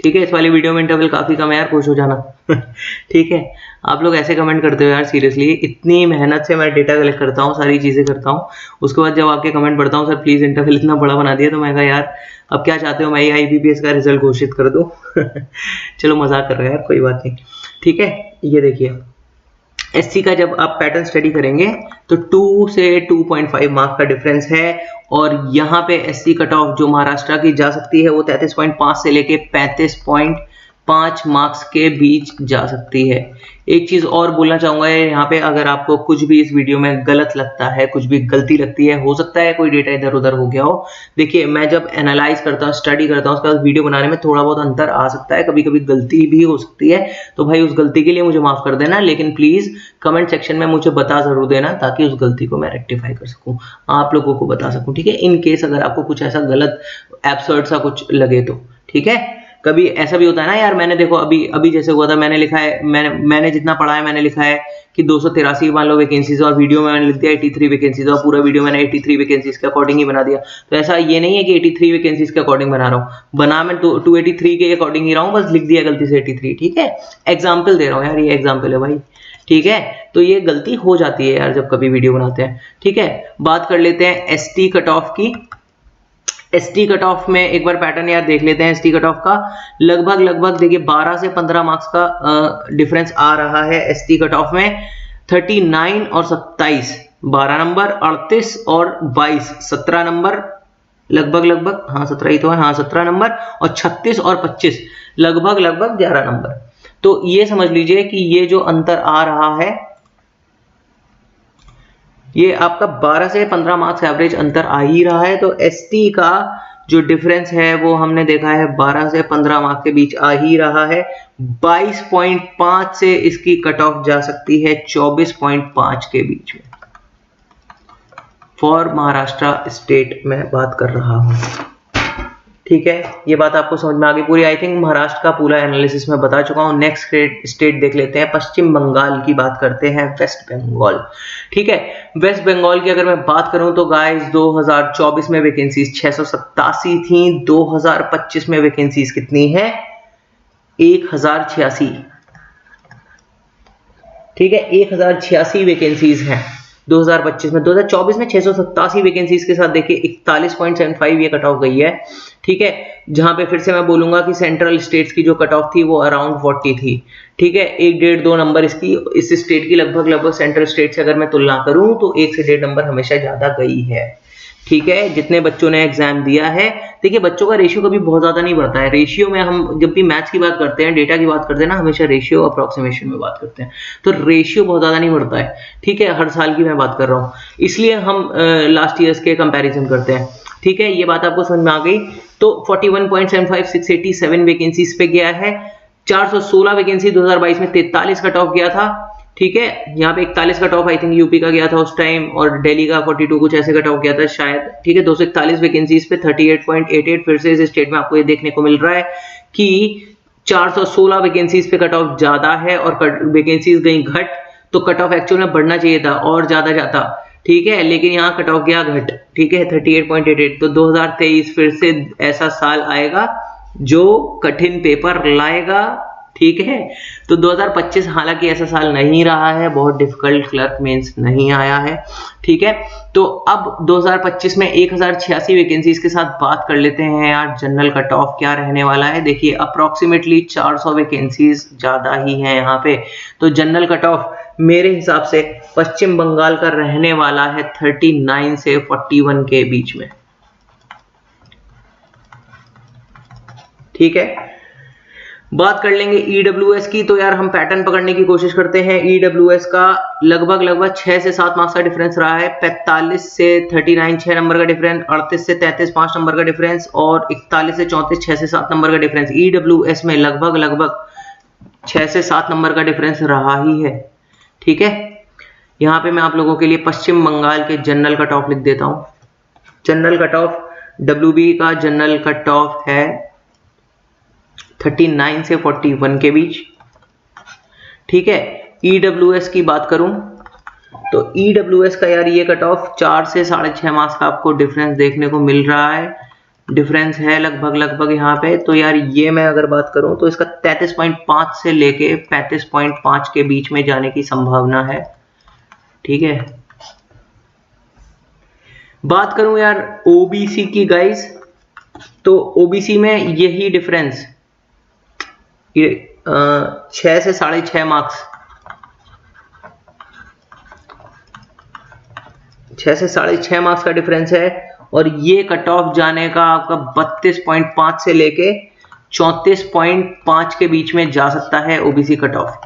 ठीक है, इस वाली वीडियो में इंटरवल काफी कम है यार, खुश हो जाना। ठीक है, आप लोग ऐसे कमेंट करते हो यार, सीरियसली इतनी मेहनत से मैं डेटा कलेक्ट करता हूँ, सारी चीजें करता हूँ, उसके बाद जब आपके कमेंट पढ़ता हूँ सर प्लीज इंटरवल इतना बड़ा बना दिया, तो मैं कहा यार अब क्या चाहते हो, मैं ये IBPS का रिजल्ट घोषित कर दूं। चलो मजाक कर रहे हैं यार, कोई बात नहीं। ठीक है, ये देखिए एससी का जब आप पैटर्न स्टडी करेंगे तो 2 से 2.5 मार्क का डिफरेंस है, और यहाँ पे एससी कट ऑफ जो महाराष्ट्र की जा सकती है वो 33.5 से लेके 35.5 मार्क्स के बीच जा सकती है। एक चीज और बोलना चाहूंगा यहाँ पे, अगर आपको कुछ भी इस वीडियो में गलत लगता है, कुछ भी गलती लगती है, हो सकता है कोई डेटा इधर उधर हो गया हो। देखिए मैं जब एनालाइज करता हूँ, स्टडी करता हूँ, उसके बाद वीडियो बनाने में थोड़ा बहुत अंतर आ सकता है, कभी कभी गलती भी हो सकती है, तो भाई उस गलती के लिए मुझे माफ कर देना, लेकिन प्लीज कमेंट सेक्शन में मुझे बता जरूर देना ताकि उस गलती को मैं रेक्टिफाई कर सकूं, आप लोगों को बता सकूं। ठीक है, इन केस अगर आपको कुछ ऐसा गलत एब्सर्ड सा कुछ लगे तो। ठीक है, कभी ऐसा भी होता है ना यार, मैंने देखो अभी जैसे हुआ था, मैंने लिखा है, मैंने जितना पढ़ा है मैंने लिखा है कि 283 मान लो वैकेंसीज, और वीडियो में मैंने लिख दिया 83 वैकेंसीज, और पूरा वीडियो मैंने 83 वैकेंसीज के अकॉर्डिंग ही बना दिया। तो ऐसा ये नहीं है कि 83 वैकेंसीज के अकॉर्डिंग बना रहा हूँ, बना मैं 283 के अकॉर्डिंग ही रहा हूँ, बस लिख दिया गलती से 83। ठीक है, एग्जाम्पल दे रहा हूँ यार, ये एग्जाम्पल है भाई। ठीक है, तो ये गलती हो जाती है यार जब कभी वीडियो बनाते हैं। ठीक है, बात कर लेते हैं एसटी कट ऑफ की। एसटी कट ऑफ में एक बार पैटर्न यार देख लेते हैं। एसटी कट ऑफ का लगभग देखिए 12 से 15 मार्क्स का डिफरेंस आ रहा है एसटी कट ऑफ में। 39 और 27 12 नंबर, 38 और 22 17 नंबर, लगभग हाँ 17 ही तो है, हाँ 17 नंबर, और 36 और 25 लगभग 11 नंबर। तो ये समझ लीजिए कि ये जो अंतर आ रहा है ये आपका 12 से 15 मार्क्स एवरेज अंतर आ ही रहा है। तो एसटी का जो डिफरेंस है वो हमने देखा है 12 से 15 मार्क्स के बीच आ ही रहा है। 22.5 से इसकी कट ऑफ जा सकती है 24.5 के बीच में। फॉर महाराष्ट्र स्टेट में बात कर रहा हूं। ठीक है, ये बात आपको समझ में आ गई पूरी। आई थिंक महाराष्ट्र का पूरा एनालिसिस मैं बता चुका हूं। नेक्स्ट स्टेट देख लेते हैं, पश्चिम बंगाल की बात करते हैं, वेस्ट बंगाल। ठीक है, वेस्ट बंगाल की अगर मैं बात करूं तो गाइस 2024 में वैकेंसीज 687 थी, 2025 में वैकेंसीज कितनी है 1086। ठीक है, 1086 वैकेंसीज हैं 2025 में। 2024 में 687 वैकेंसीज के साथ देखिए 41.75 ये कट ऑफ गई है। ठीक है, जहां पे फिर से मैं बोलूंगा कि सेंट्रल स्टेट्स की जो कट ऑफ थी वो अराउंड 40 थी। ठीक है, 1-1.5-2 नंबर इसकी इस स्टेट की लगभग सेंट्रल स्टेट से अगर मैं तुलना करूं तो 1 से 1.5 नंबर हमेशा ज्यादा गई है। ठीक है, जितने बच्चों ने एग्जाम दिया है, देखिए बच्चों का रेशियो कभी बहुत ज्यादा नहीं बढ़ता है। रेशियो में हम जब भी मैथ्स की बात करते हैं, डेटा की बात करते हैं ना, हमेशा रेशियो अप्रोक्सीमेशन में बात करते हैं, तो रेशियो बहुत ज्यादा नहीं बढ़ता है। ठीक है, हर साल की मैं बात कर रहा हूँ, इसलिए हम लास्ट ईयर्स के कंपैरिजन करते हैं। ठीक है, ये बात आपको समझ में आ गई। तो 41.75 687 वैकेंसीज पे गया है। 416 वैकेंसी 2022 में 43 कट ऑफ गया था। ठीक है, यहाँ पे 41 cut off I think UP का गया था उस टाइम, और दिल्ली का 42 कुछ ऐसे कट ऑफ गया था शायद। ठीक है, 241 वैकेंसीज पे 38.88 फिर से इस स्टेट में आपको ये देखने को मिल रहा है कि 416 वैकेंसीज पे कट ऑफ ज्यादा है और वैकेंसीज गई घट, तो कट ऑफ एक्चुअल में बढ़ना चाहिए था और ज्यादा जाता। ठीक है, लेकिन यहाँ कट ऑफ गया घट। ठीक है, 38.88। तो 2023 फिर से ऐसा साल आएगा जो कठिन पेपर लाएगा। ठीक है। तो 2025 हालांकि ऐसा साल नहीं रहा है, बहुत डिफिकल्ट क्लर्क मेंस नहीं आया है, ठीक है। तो अब 2025 में 1086 वैकेंसीज के साथ बात कर लेते हैं यार, जनरल कट ऑफ क्या रहने वाला है। देखिए अप्रोक्सीमेटली 400 वैकेंसीज ज्यादा ही है यहाँ पे। तो जनरल कट ऑफ मेरे हिसाब से पश्चिम बंगाल का रहने वाला है 39 से 41 के बीच में, ठीक है। बात कर लेंगे ईडब्ल्यूएस की। तो यार हम पैटर्न पकड़ने की कोशिश करते हैं। ईडब्ल्यूएस का लगभग 6 से 7 मार्क्स का डिफरेंस रहा है। 45 से 39 6 नंबर का डिफरेंस, 38 से 33 5 नंबर का डिफरेंस और 41 से 34 6 से 7 नंबर का डिफरेंस। ईडब्ल्यूएस में लगभग 6 से 7 नंबर का डिफरेंस रहा ही है, ठीक है। यहाँ पे मैं आप लोगों के लिए पश्चिम बंगाल के जनरल कट ऑफ लिख देता हूँ। जनरल कट ऑफ डब्ल्यूबी का जनरल कट ऑफ है 39 से 41 के बीच, ठीक है। ईडब्ल्यूएस की बात करूं तो ईडब्ल्यूएस का यार ये कट ऑफ 4 से 6.5 मार्क्स का आपको डिफरेंस देखने को मिल रहा है। डिफरेंस है लगभग यहाँ पे। तो यार ये मैं अगर बात करूं तो इसका 33.5 से लेके 35.5 के बीच में जाने की संभावना है, ठीक है। बात करूं यार ओबीसी की गाइस, तो ओबीसी में यही डिफरेंस 6 से 6.5 मार्क्स, 6 से 6.5 मार्क्स का डिफरेंस है। और ये कट ऑफ जाने का आपका 32.5 से लेके 34.5 के बीच में जा सकता है ओबीसी कट ऑफ,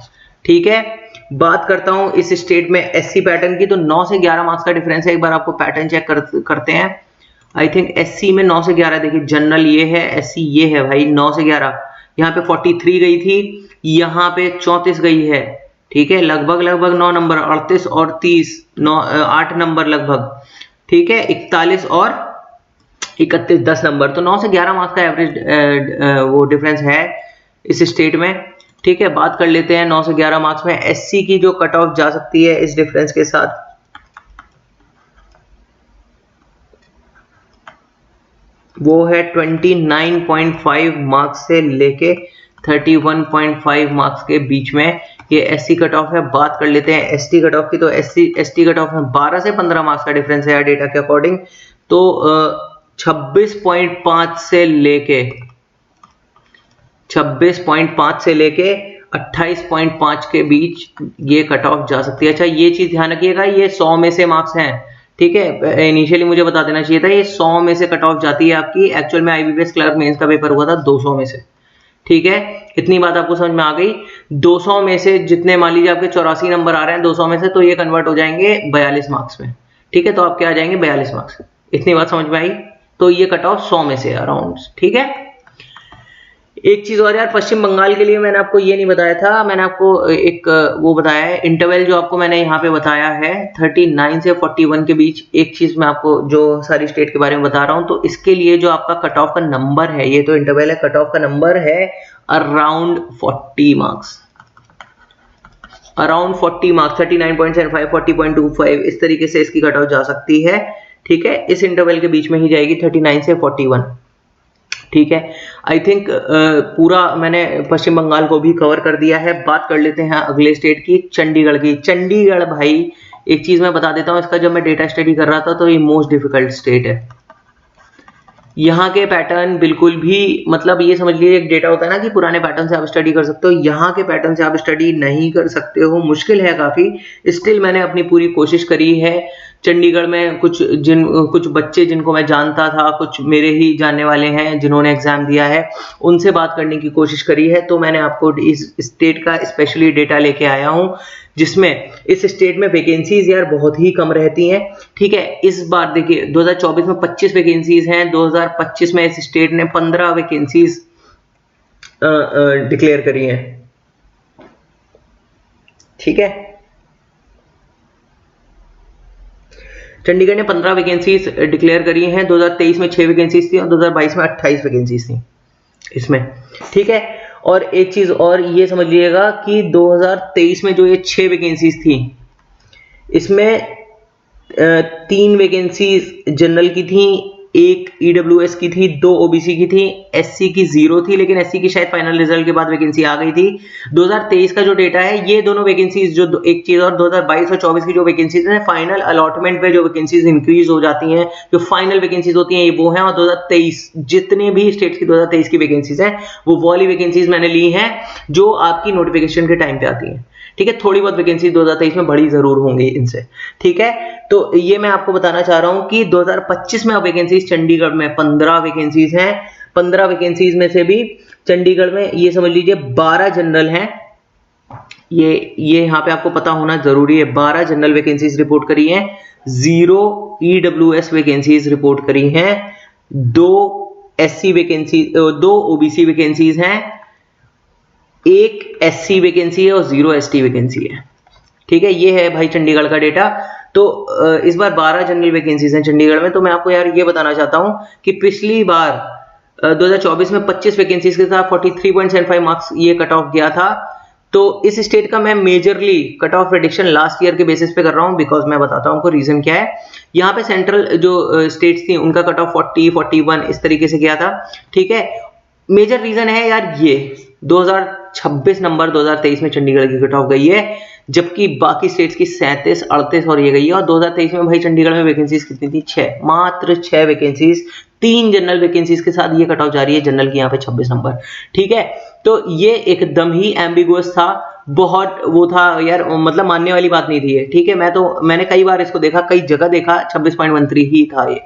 ठीक है। बात करता हूं इस स्टेट में एससी पैटर्न की, तो 9 से 11 मार्क्स का डिफरेंस है। एक बार आपको पैटर्न चेक करते हैं। आई थिंक एससी में 9 से 11, देखिए जनरल ये है, एससी ये है भाई। 9 से 11 यहाँ पे 43 गई थी, यहाँ पे 34 गई है, ठीक है। लगभग 9 नंबर, 38 और 30 8 नंबर लगभग, ठीक है। 41 और 31 10 नंबर। तो 9 से 11 मार्क्स का एवरेज वो डिफरेंस है इस स्टेट में, ठीक है। बात कर लेते हैं 9 से 11 मार्क्स में एससी की जो कट ऑफ जा सकती है इस डिफरेंस के साथ, वो है 29.5 मार्क्स से लेके 31.5 मार्क्स के बीच में ये एससी कट ऑफ है। बात कर लेते हैं एसटी कट ऑफ की, तो एसटी कट ऑफ में 12 से 15 मार्क्स का डिफरेंस है डेटा के अकॉर्डिंग। तो 26.5 से लेके 28.5 के बीच ये कट ऑफ जा सकती है। अच्छा ये चीज ध्यान रखिएगा, ये 100 में से मार्क्स हैं, ठीक है। इनिशियली मुझे बता देना चाहिए था, ये 100 में से कट ऑफ जाती है आपकी। एक्चुअल में आईबीपीएस क्लर्क मेंस का पेपर हुआ था 200 में से, ठीक है। इतनी बात आपको समझ में आ गई। 200 में से जितने मान लीजिए आपके 84 नंबर आ रहे हैं 200 में से, तो ये कन्वर्ट हो जाएंगे 42 मार्क्स में, ठीक है। तो आपके आ जाएंगे 42 मार्क्स। इतनी बात समझ में आई। तो ये कट ऑफ 100 में से अराउंड, ठीक है। एक चीज और यार, पश्चिम बंगाल के लिए मैंने आपको ये नहीं बताया था, मैंने आपको एक वो बताया है इंटरवल जो आपको मैंने यहाँ पे बताया है 39 से 41 के बीच। एक चीज मैं आपको जो सारी स्टेट के बारे में बता रहा हूँ, तो इसके लिए जो आपका कट ऑफ का नंबर है, ये तो इंटरवल है, कट ऑफ का नंबर है अराउंड 40 मार्क्स, अराउंड 40 मार्क्स, 39.75 40.25 इस तरीके से इसकी कट ऑफ जा सकती है, ठीक है। इस इंटरवल के बीच में ही जाएगी 39 से 41, ठीक है। आई थिंक पूरा मैंने पश्चिम बंगाल को भी कवर कर दिया है। बात कर लेते हैं अगले स्टेट की, चंडीगढ़ की। चंडीगढ़ भाई एक चीज मैं बता देता हूं, इसका जब मैं डेटा स्टडी कर रहा था तो ये मोस्ट डिफिकल्ट स्टेट है। यहाँ के पैटर्न बिल्कुल भी, मतलब ये समझ लीजिए एक डेटा होता है ना कि पुराने पैटर्न से आप स्टडी कर सकते हो, यहाँ के पैटर्न से आप स्टडी नहीं कर सकते हो, मुश्किल है काफी। स्टिल मैंने अपनी पूरी कोशिश करी है। चंडीगढ़ में कुछ बच्चे जिनको मैं जानता था, कुछ मेरे ही जानने वाले हैं जिन्होंने एग्जाम दिया है, उनसे बात करने की कोशिश करी है। तो मैंने आपको इस स्टेट का स्पेशली डेटा लेके आया हूँ, जिसमें इस स्टेट में वैकेंसीज यार बहुत ही कम रहती हैं, ठीक है। इस बार देखिए 2024 में 25 वैकेंसीज हैं, 2025 में इस स्टेट ने 15 वैकेंसीज डिक्लेयर करी हैं, ठीक है। चंडीगढ़ ने 15 वैकेंसीज डिक्लेयर करी हैं। 2023 में 6 वैकेंसीज थी और 2022 में 28 वैकेंसीज थी इसमें, ठीक है। और एक चीज और ये समझ लीजिएगा कि 2023 में जो ये 6 वैकेंसीज थी, इसमें 3 वैकेंसीज जनरल की थी एक ईडब्ल्यूएस की थी, 2 ओबीसी की थी, एससी की 0 थी, लेकिन एससी की शायद फाइनल रिजल्ट के बाद वैकेंसी आ गई थी। 2023 का जो डेटा है, ये दोनों वैकेंसीज जो एक चीज, और 2022 और 24 की जो वैकेंसीज है फाइनल अलॉटमेंट पे जो वैकेंसीज इंक्रीज हो जाती हैं, जो फाइनल वैकेंसीज होती हैं, ये वो हैं। और 2023 जितने भी स्टेट्स की 2023 की वैकेंसीज हैं, वो वाली वैकेंसीज मैंने ली हैं जो आपकी नोटिफिकेशन के टाइम पे आती हैं। ठीक है, थोड़ी बहुत वैकेंसी 2023 में बड़ी जरूर होंगी इनसे। ठीक है, तो ये मैं आपको बताना चाह रहा हूं कि 2025 में अब वैकेंसीज चंडीगढ़ में 15 वैकेंसीज हैं। 15 वैकेंसीज में से भी चंडीगढ़ में ये समझ लीजिए 12 जनरल हैं। ये यहाँ पे आपको पता होना जरूरी है। 12 जनरल वैकेंसीज रिपोर्ट करी हैं, 0 ईडब्ल्यूएस वैकेंसीज रिपोर्ट करी हैं, 2 एससी वैकेंसी, 2 ओबीसी वैकेंसीज हैं, 1 एससी वैकेंसी है और 0 एसटी वैकेंसी है। ठीक है, ये है भाई चंडीगढ़ का डेटा। तो इस बार 12 जनरल वैकेंसीज हैं चंडीगढ़ में। तो मैं आपको यार ये बताना चाहता हूं कि पिछली बार 2024 में 25 वैकेंसीज के साथ 43.75 मार्क्स ये कट ऑफ गया था। तो इस स्टेट का मैं majorly cut off prediction last year के बेसिस पे कर रहा हूं, बिकॉज मैं बताता हूं आपको रीजन क्या है। यहाँ पे सेंट्रल जो स्टेट्स थी उनका कट ऑफ 40, 41 इस तरीके से गया था। ठीक है, मेजर रीजन है यार ये 2026 नंबर 2023 में चंडीगढ़ की कट ऑफ गई है, जबकि बाकी स्टेट्स की 37, 38 और ये गई है। और 2023 में भाई चंडीगढ़ में वैकेंसीज कितनी थी? 6, मात्र 6 वैकेंसीज, 3 जनरल वैकेंसीज के साथ ये कट ऑफ जा रही है। जनरल की यहाँ पे 26 नंबर। ठीक है, तो ये एकदम ही एम्बिगुअस था, बहुत वो था यार, मतलब मानने वाली बात नहीं थी ये। ठीक है, मैंने कई बार इसको देखा, कई जगह देखा, 26.13 ही था ये।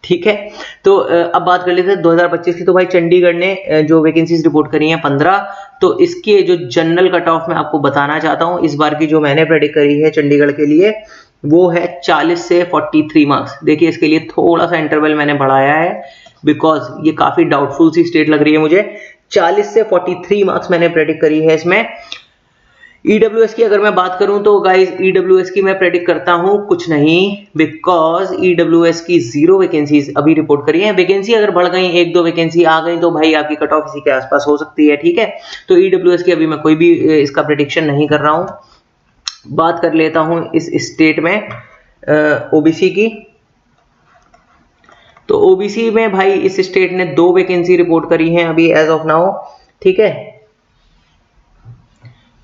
ठीक है, तो अब बात कर लेते हैं 2025 की। तो भाई चंडीगढ़ ने जो वैकेंसीज रिपोर्ट करी हैं 15, तो इसके जो जनरल कट ऑफ मैं आपको बताना चाहता हूं इस बार की, जो मैंने प्रेडिक्ट करी है चंडीगढ़ के लिए, वो है 40 से 43 मार्क्स। देखिए, इसके लिए थोड़ा सा इंटरवल मैंने बढ़ाया है, बिकॉज ये काफी डाउटफुल सी स्टेट लग रही है मुझे। 40 से 43 मार्क्स मैंने प्रेडिक्ट करी है इसमें। ईडब्ल्यूएस की अगर मैं बात करूं तो गाइस, ईडब्ल्यूएस की मैं प्रेडिक्ट करता हूं कुछ नहीं, बिकॉज ईडब्ल्यूएस की 0 वैकेंसीज अभी रिपोर्ट करी है। वैकेंसी अगर बढ़ गई, 1-2 वैकेंसी आ गई, तो भाई आपकी कट ऑफ इसी के आसपास हो सकती है। ठीक है, तो ईडब्ल्यूएस की अभी मैं कोई भी इसका प्रेडिक्शन नहीं कर रहा हूं। बात कर लेता हूं इस स्टेट में ओबीसी की। तो ओबीसी में भाई इस स्टेट ने 2 वैकेंसी रिपोर्ट करी है अभी एज ऑफ नाउ। ठीक है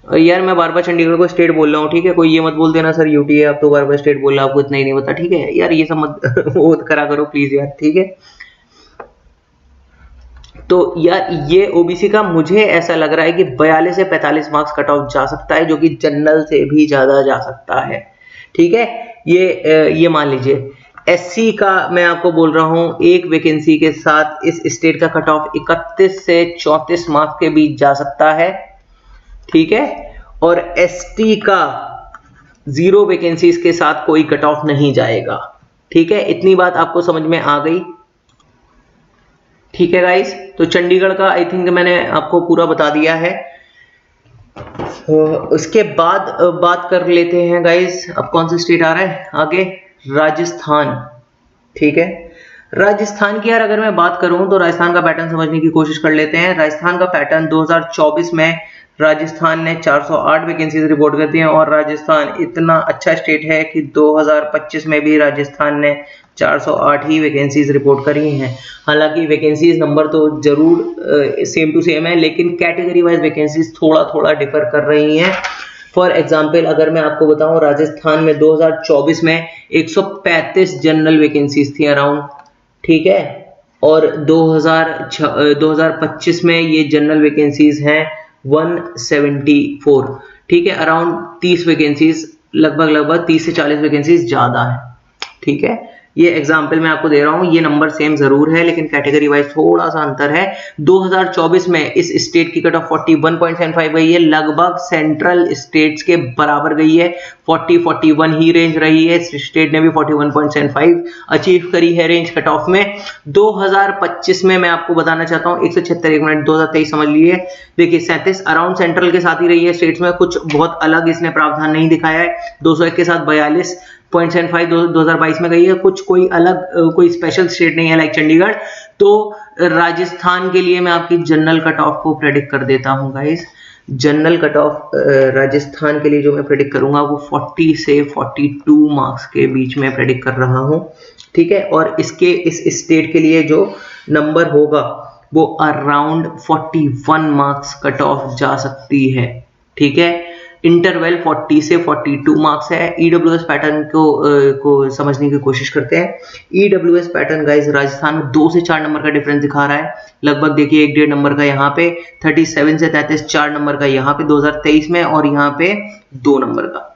यार, मैं बार बार चंडीगढ़ को स्टेट बोल रहा हूँ। ठीक है, कोई ये मत बोल देना सर यूटी है, आप तो बार बार स्टेट बोल रहे हो, आपको इतना ही नहीं पता। ठीक है यार, ये सब मत वो करा करो प्लीज यार। ठीक है, तो यार ये ओबीसी का मुझे ऐसा लग रहा है कि 42 से 45 मार्क्स कट ऑफ जा सकता है, जो कि जनरल से भी ज्यादा जा सकता है। ठीक है, ये मान लीजिए। एससी का मैं आपको बोल रहा हूं, 1 वैकेंसी के साथ इस स्टेट का कट ऑफ 31 से 34 मार्क्स के बीच जा सकता है। ठीक है, और एसटी का 0 वैकेंसीज के साथ कोई कट ऑफ नहीं जाएगा। ठीक है, इतनी बात आपको समझ में आ गई। ठीक है गाइस, तो चंडीगढ़ का आई थिंक मैंने आपको पूरा बता दिया है। उसके बाद बात कर लेते हैं गाइस, अब कौन सा स्टेट आ रहा है आगे? राजस्थान। ठीक है, राजस्थान की यार अगर मैं बात करूं तो राजस्थान का पैटर्न समझने की कोशिश कर लेते हैं। राजस्थान का पैटर्न 2024 में राजस्थान ने 408 वैकेंसीज रिपोर्ट कर दी हैं, और राजस्थान इतना अच्छा स्टेट है कि 2025 में भी राजस्थान ने 408 ही वैकेंसीज रिपोर्ट करी हैं। हालांकि वैकेंसीज नंबर तो जरूर सेम टू सेम है, लेकिन कैटेगरी वाइज वैकेंसीज थोड़ा थोड़ा डिफर कर रही हैं। फॉर एग्जाम्पल अगर मैं आपको बताऊं, राजस्थान में 2024 में 135 जनरल वैकेंसीज थी अराउंड। ठीक है, और 2025 में ये जनरल वैकेंसीज हैं 174। ठीक है, अराउंड 30 वैकेंसीज, लगभग 30 से 40 वैकेंसीज ज्यादा है। ठीक है, ये एग्जाम्पल मैं आपको दे रहा हूं, ये नंबर सेम जरूर है लेकिन कैटेगरी वाइज थोड़ा सा अंतर है। 2024 में इस स्टेट की कट ऑफ 41.75 गई है, लगभग सेंट्रल स्टेट्स के बराबर गई है। 40-41 ही रेंज रही है, स्टेट ने भी 41.75 अचीव करी है रेंज कट ऑफ में। 2025 में मैं आपको बताना चाहता हूँ 176, 1 मिनट 2023 समझ लीजिए। देखिए 37 अराउंड सेंट्रल के साथ ही रही है, स्टेट्स में कुछ बहुत अलग इसने प्रावधान नहीं दिखाया है। 201 के साथ 42.75 2022 में गई है, कुछ कोई अलग कोई स्पेशल स्टेट नहीं है लाइक चंडीगढ़। तो राजस्थान के लिए मैं आपकी जनरल कट ऑफ को प्रेडिक्ट कर देता हूं guys. General cut off Rajasthan के लिए जो मैं प्रेडिक्ट करूंगा वो 40 से 42 मार्क्स के बीच में प्रेडिक्ट कर रहा हूं, ठीक है। और इसके इस स्टेट के लिए जो नंबर होगा वो अराउंड 41 मार्क्स कट ऑफ जा सकती है, ठीक है। इंटरवल 40 से 42 मार्क्स है। ईडब्ल्यूएस पैटर्न को समझने की कोशिश करते हैं। ईडब्ल्यूएस पैटर्न गाइस राजस्थान में 2 से 4 नंबर का डिफरेंस दिखा रहा है, लगभग देखिए 1-1.5 नंबर का यहाँ पे, 37 से 33 4 नंबर का यहाँ पे 2023 में, और यहाँ पे 2 नंबर का,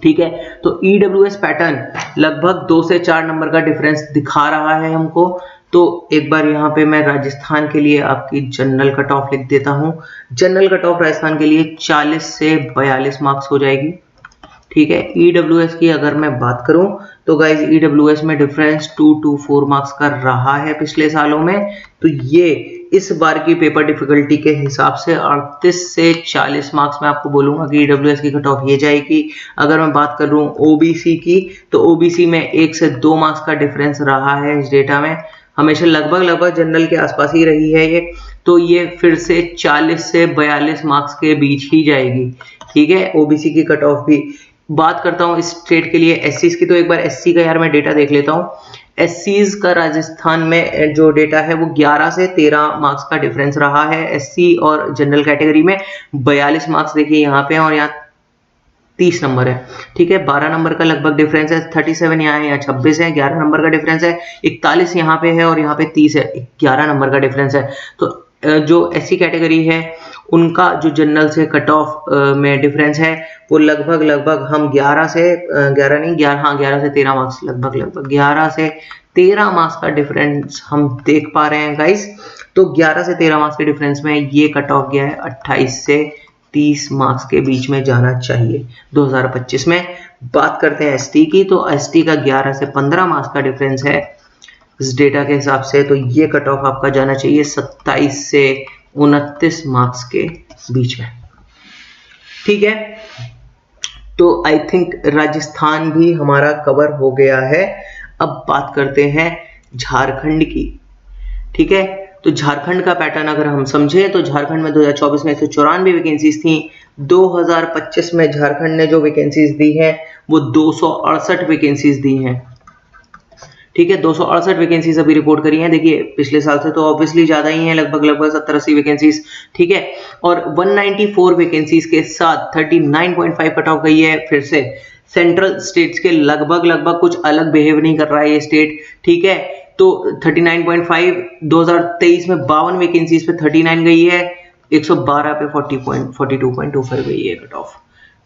ठीक है। तो ईडब्ल्यूएस पैटर्न लगभग 2 से 4 नंबर का डिफरेंस दिखा रहा है हमको। तो एक बार यहाँ पे मैं राजस्थान के लिए आपकी जनरल कट ऑफ लिख देता हूँ। जनरल कट ऑफ राजस्थान के लिए 40 से 42 मार्क्स हो जाएगी, ठीक है। ईडब्ल्यूएस की अगर मैं बात करूं तो गाइज ईडब्ल्यूएस में डिफरेंस 2 to 4 मार्क्स का रहा है पिछले सालों में। तो ये इस बार की पेपर डिफिकल्टी के हिसाब से 38 से 40 मार्क्स में आपको बोलूंगा कि ईडब्ल्यूएस की कट ऑफ ये जाएगी। अगर मैं बात कर लूँ ओबीसी की, तो ओबीसी में 1 से 2 मार्क्स का डिफरेंस रहा है इस डेटा में, हमेशा लगभग जनरल के आसपास ही रही है ये। तो ये फिर से 40 से 42 मार्क्स के बीच ही जाएगी, ठीक है। ओबीसी की कट ऑफ भी बात करता हूँ इस स्टेट के लिए। एससीज की तो एक बार एससी का यार मैं डेटा देख लेता हूँ। एससीज का राजस्थान में जो डेटा है वो 11 से 13 मार्क्स का डिफरेंस रहा है एससी और जनरल कैटेगरी में। 42 मार्क्स देखिए यहाँ पे, और यहाँ 30 नंबर है, ठीक है। 12 नंबर का लगभग डिफरेंस है, 37 यहाँ है, यहाँ 26 है, 11 नंबर का डिफरेंस है, 41 यहाँ पे है और यहाँ पे 30 है, 11 नंबर का डिफरेंस है। तो जो एससी कैटेगरी है उनका जो जनरल से कट ऑफ में डिफरेंस है वो लगभग हम 11 से 13 मार्क्स, लगभग 11 से 13 मार्क्स का डिफरेंस हम देख पा रहे हैं गाइस। तो 11 से 13 मार्क्स के डिफरेंस में ये कट ऑफ गया है 28 से 30 मार्क्स के बीच में जाना चाहिए 2025 में। बात करते हैं एसटी की, तो एसटी का 11 से 15 मार्क्स का डिफरेंस है इस डेटा के हिसाब से। तो ये कट ऑफ आपका जाना चाहिए 27 से 29 मार्क्स के बीच में, ठीक है। तो आई थिंक राजस्थान भी हमारा कवर हो गया है। अब बात करते हैं झारखंड की, ठीक है। तो झारखंड का पैटर्न अगर हम समझें तो झारखंड में 2024 में 194 वैकेंसीज थी। 2025 में झारखंड ने जो वैकेंसीज दी हैं वो 268 वैकेंसीज दी हैं, ठीक है। 268 वैकेंसीज अभी रिपोर्ट करी हैं। देखिए पिछले साल से तो ऑब्वियसली ज्यादा ही है, लगभग 70-80 वैकेंसीज, ठीक है। और 194 वैकेंसीज के साथ 39.5 कट ऑफ गई है। फिर से सेंट्रल स्टेट्स के लगभग कुछ अलग बिहेव नहीं कर रहा है ये स्टेट, ठीक है। तो 39.5, 2023 में 52 वैकेंसीज पे 39 गई है, 112 पे 42.25 गई है कट ऑफ,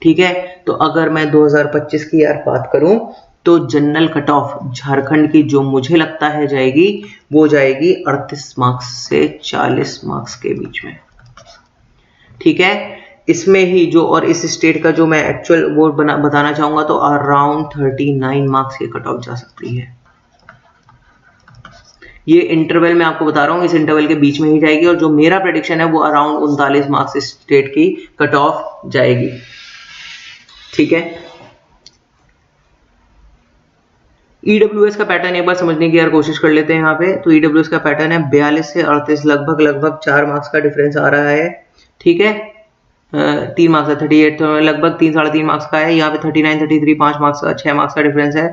ठीक है। तो अगर मैं 2025 की यार बात करूं तो जनरल कट ऑफ झारखंड की जो मुझे लगता है जाएगी वो जाएगी 38 मार्क्स से 40 मार्क्स के बीच में, ठीक है। इसमें ही जो और इस स्टेट का जो मैं एक्चुअल वो बताना चाहूंगा तो अराउंड 39 मार्क्स की कट ऑफ जा सकती है। ये इंटरवल मैं आपको बता रहा हूँ, इस इंटरवल के बीच में ही जाएगी। और जो मेरा प्रेडिक्शन है वो अराउंड 39 मार्क्स इस स्टेट की कट ऑफ जाएगी, ठीक है। ईडब्ल्यूएस का पैटर्न एक बार समझने की यार कोशिश कर लेते हैं यहाँ पे। तो ईडब्ल्यूएस का पैटर्न है 42 से 38, लगभग 4 मार्क्स का डिफरेंस आ रहा है, ठीक है। 3 मार्क्स है, 38 तो लगभग 3-3.5 मार्क्स का है। यहाँ पे 39, 33 5 मार्क्स का, 6 मार्क्स का डिफरेंस है।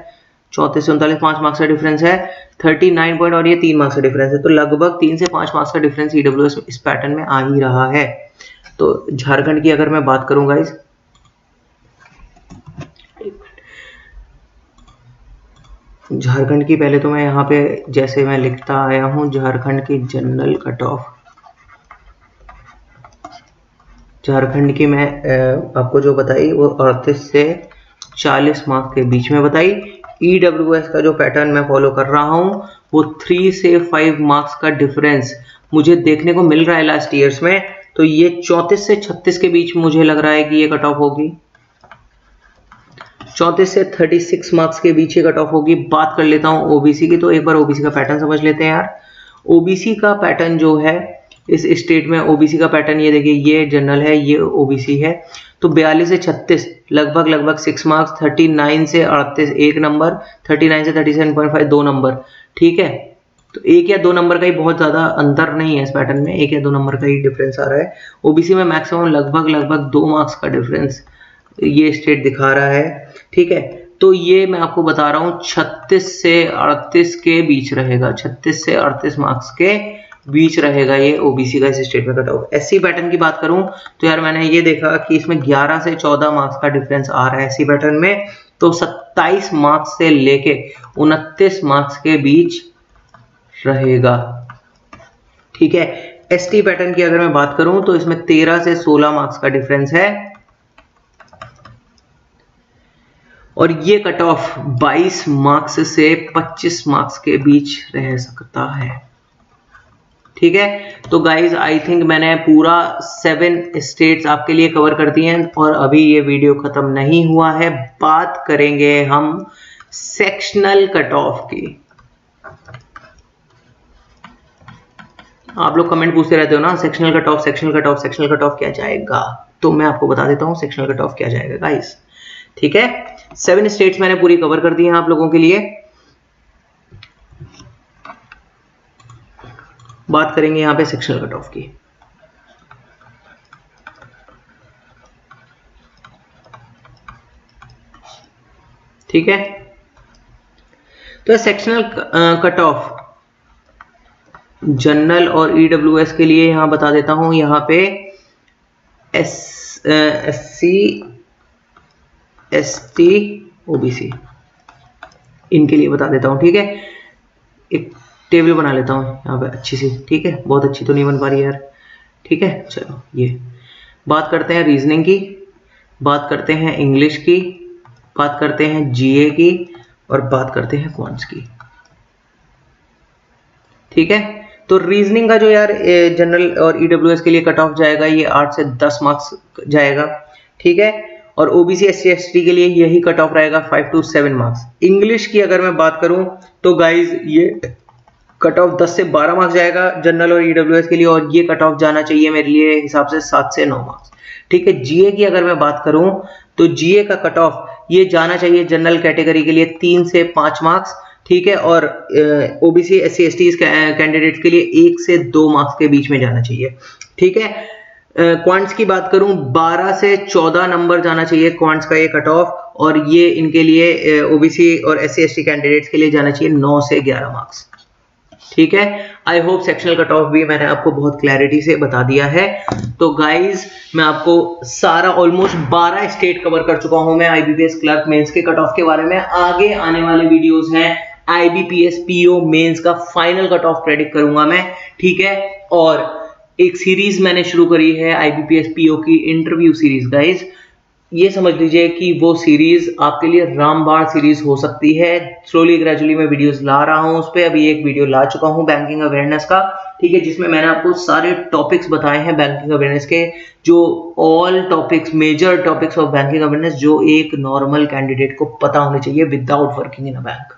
34 से 39 5 मार्क्स का डिफरेंस है। 39 पॉइंट और ये 3 मार्क्स का डिफरेंस है। तो लगभग 3 से 5 मार्क्स का डिफरेंस ईडब्ल्यूएस इस पैटर्न में आ ही रहा है। तो झारखंड की अगर मैं बात करूं गाइस, झारखंड की पहले तो मैं यहाँ पे जैसे मैं लिखता आया हूँ झारखंड की जनरल कट ऑफ, झारखंड की मैं आपको जो बताई वो 38 से 40 मार्क्स के बीच में बताई। ईडब्ल्यूएस का जो पैटर्न मैं फॉलो कर रहा हूँ वो 3 से 5 मार्क्स का डिफरेंस मुझे देखने को मिल रहा है लास्ट ईयर्स में। तो ये 34 से 36 के बीच मुझे लग रहा है कि ये कट ऑफ होगी। 34 से 36 मार्क्स के बीच कट ऑफ होगी। बात कर लेता हूँ ओबीसी की, तो एक बार ओबीसी का पैटर्न समझ लेते हैं यार। ओबीसी का पैटर्न जो है इस स्टेट में, ओबीसी का पैटर्न ये देखिए, ये जनरल है, ये ओबीसी है। तो 42 से 36 लगभग 6 मार्क्स, 39 से 38 1 नंबर, 39 से 37.5 2 नंबर, ठीक है। तो 1 या 2 नंबर का ही, बहुत ज्यादा अंतर नहीं है इस पैटर्न में, 1 या 2 नंबर का ही डिफरेंस आ रहा है। ओबीसी में मैक्सिमम लगभग 2 मार्क्स का डिफरेंस ये स्टेट दिखा रहा है, ठीक है। तो ये मैं आपको बता रहा हूँ 36 से 38 के बीच रहेगा, 36 से 38 मार्क्स के बीच रहेगा ये ओबीसी का इस स्टेट में कट ऑफ। एससी पैटर्न की बात करूं तो यार मैंने ये देखा कि इसमें 11 से 14 मार्क्स का डिफरेंस आ रहा है एससी पैटर्न में, तो 27 मार्क्स से लेके 29 मार्क्स के बीच रहेगा, ठीक है। एसटी पैटर्न की अगर मैं बात करूं तो इसमें 13 से 16 मार्क्स का डिफरेंस है और ये कट ऑफ 22 मार्क्स से 25 मार्क्स के बीच रह सकता है, ठीक है। तो गाइज आई थिंक मैंने पूरा 7 स्टेट्स आपके लिए कवर कर दिए हैं और अभी ये वीडियो खत्म नहीं हुआ है, बात करेंगे हम सेक्शनल कट ऑफ की। आप लोग कमेंट पूछते रहते हो ना, sectional cut off, sectional cut off, sectional cut off क्या जाएगा, तो मैं आपको बता देता हूं सेक्शनल कट ऑफ क्या जाएगा गाइस, ठीक है। 7 स्टेट्स मैंने पूरी कवर कर दी हैं आप लोगों के लिए। बात करेंगे यहां पे सेक्शनल कट ऑफ की। ठीक है, तो सेक्शनल कट ऑफ जनरल और ईडब्ल्यूएस के लिए यहां बता देता हूं, यहां पे एससी एसटी ओबीसी इनके लिए बता देता हूं, ठीक है। एक टेबल बना लेता हूं यहाँ पे अच्छी सी, ठीक है, बहुत अच्छी तो नहीं बन पा रही यार, ठीक है। चलो ये बात करते हैं रीजनिंग की, बात करते हैं इंग्लिश की, बात करते हैं जीए की और बात करते हैं क्वांट्स की, ठीक है। तो रीजनिंग का जो यार जनरल और ईडब्ल्यूएस के लिए कट ऑफ जाएगा ये 8 से 10 मार्क्स जाएगा, ठीक है। और ओबीसी एससी एसटी के लिए यही कट ऑफ रहेगा 5 to 7 मार्क्स। इंग्लिश की अगर मैं बात करूं तो गाइज ये कट ऑफ 10 से 12 मार्क्स जाएगा जनरल और ईडब्ल्यूएस के लिए, और ये कट ऑफ जाना चाहिए मेरे लिए हिसाब से 7 से 9 मार्क्स, ठीक है। जीए की अगर मैं बात करूं तो जीए का कट ऑफ ये जाना चाहिए जनरल कैटेगरी के लिए 3 से 5 मार्क्स, ठीक है। और ओबीसी एससी एसटी कैंडिडेट के लिए 1 से 2 मार्क्स के बीच में जाना चाहिए, ठीक है। क्वांट्स की बात करूं 12 से 14 नंबर जाना चाहिए क्वांट्स का ये कट ऑफ, और ये इनके लिए ओबीसी और एससी एसटी कैंडिडेट्स के लिए जाना चाहिए 9 से 11 मार्क्स, ठीक है। I hope sectional cut off भी मैंने आपको बहुत क्लैरिटी से बता दिया है। तो गाइज मैं आपको सारा ऑलमोस्ट 12 स्टेट कवर कर चुका हूं मैं आईबीपीएस क्लर्क मेंस के कट ऑफ के बारे में। आगे आने वाले वीडियोस हैं आईबीपीएस पीओ मेंस का फाइनल कट ऑफ प्रेडिक्ट करूंगा मैं, ठीक है। और एक सीरीज मैंने शुरू करी है आईबीपीएस पीओ की इंटरव्यू सीरीज गाइज, ये समझ लीजिए कि वो सीरीज आपके लिए रामबाण सीरीज हो सकती है। स्लोली ग्रेजुअली मैं वीडियोस ला रहा हूं उस पर, अभी एक वीडियो ला चुका हूं बैंकिंग अवेयरनेस का, ठीक है, जिसमें मैंने आपको सारे टॉपिक्स बताए हैं बैंकिंग अवेयरनेस के, जो all topics, major topics of banking awareness जो एक नॉर्मल कैंडिडेट को पता होने चाहिए without working in a bank,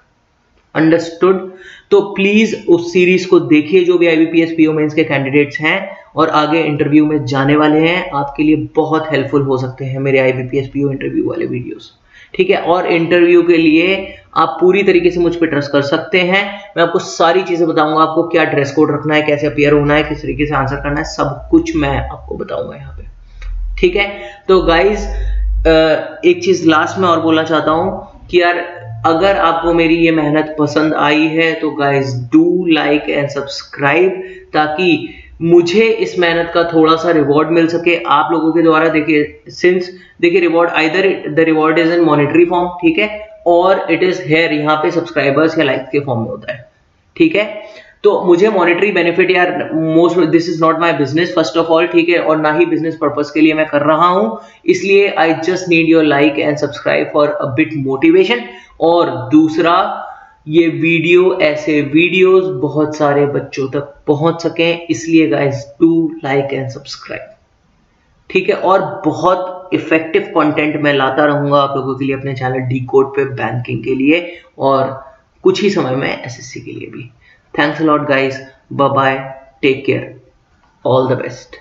understood. तो प्लीज उस सीरीज को देखिए जो भी आईबीपीएस पीओ मेंस के कैंडिडेट्स हैं और आगे इंटरव्यू में जाने वाले हैं, आपके लिए बहुत हेल्पफुल हो सकते हैं मेरे आईबीपीएस पीओ इंटरव्यू वाले वीडियोस, ठीक है। और इंटरव्यू के लिए आप पूरी तरीके से मुझ पर ट्रस्ट कर सकते हैं, मैं आपको सारी चीजें बताऊंगा, आपको क्या ड्रेस कोड रखना है, कैसे अपीयर होना है, किस तरीके से आंसर करना है, सब कुछ मैं आपको बताऊंगा यहाँ पे, ठीक है। तो गाइज एक चीज लास्ट में और बोलना चाहता हूं कि यार अगर आपको मेरी ये मेहनत पसंद आई है तो guys do like and subscribe, ताकि मुझे इस मेहनत का थोड़ा सा रिवॉर्ड मिल सके आप लोगों के द्वारा। देखिए reward either the reward is in monetary form, ठीक है, और इट इज हेयर यहाँ पे सब्सक्राइबर्स या लाइक के फॉर्म में होता है, ठीक है। तो मुझे मॉनेटरी बेनिफिट यार most, this is not my business first of all, ठीक है, और ना ही बिजनेस पर्पस के लिए मैं कर रहा हूं, इसलिए I just need your like and subscribe for a bit motivation. और दूसरा, ये वीडियो, ऐसे वीडियोस बहुत सारे बच्चों तक पहुंच सकें, इसलिए guys do like and subscribe, ठीक है। और बहुत इफेक्टिव कंटेंट मैं लाता रहूंगा आप लोगों के लिए अपने चैनल डी कोड पे बैंकिंग के लिए और कुछ ही समय में एसएससी के लिए भी। Thanks a lot guys, bye bye, take care, all the best.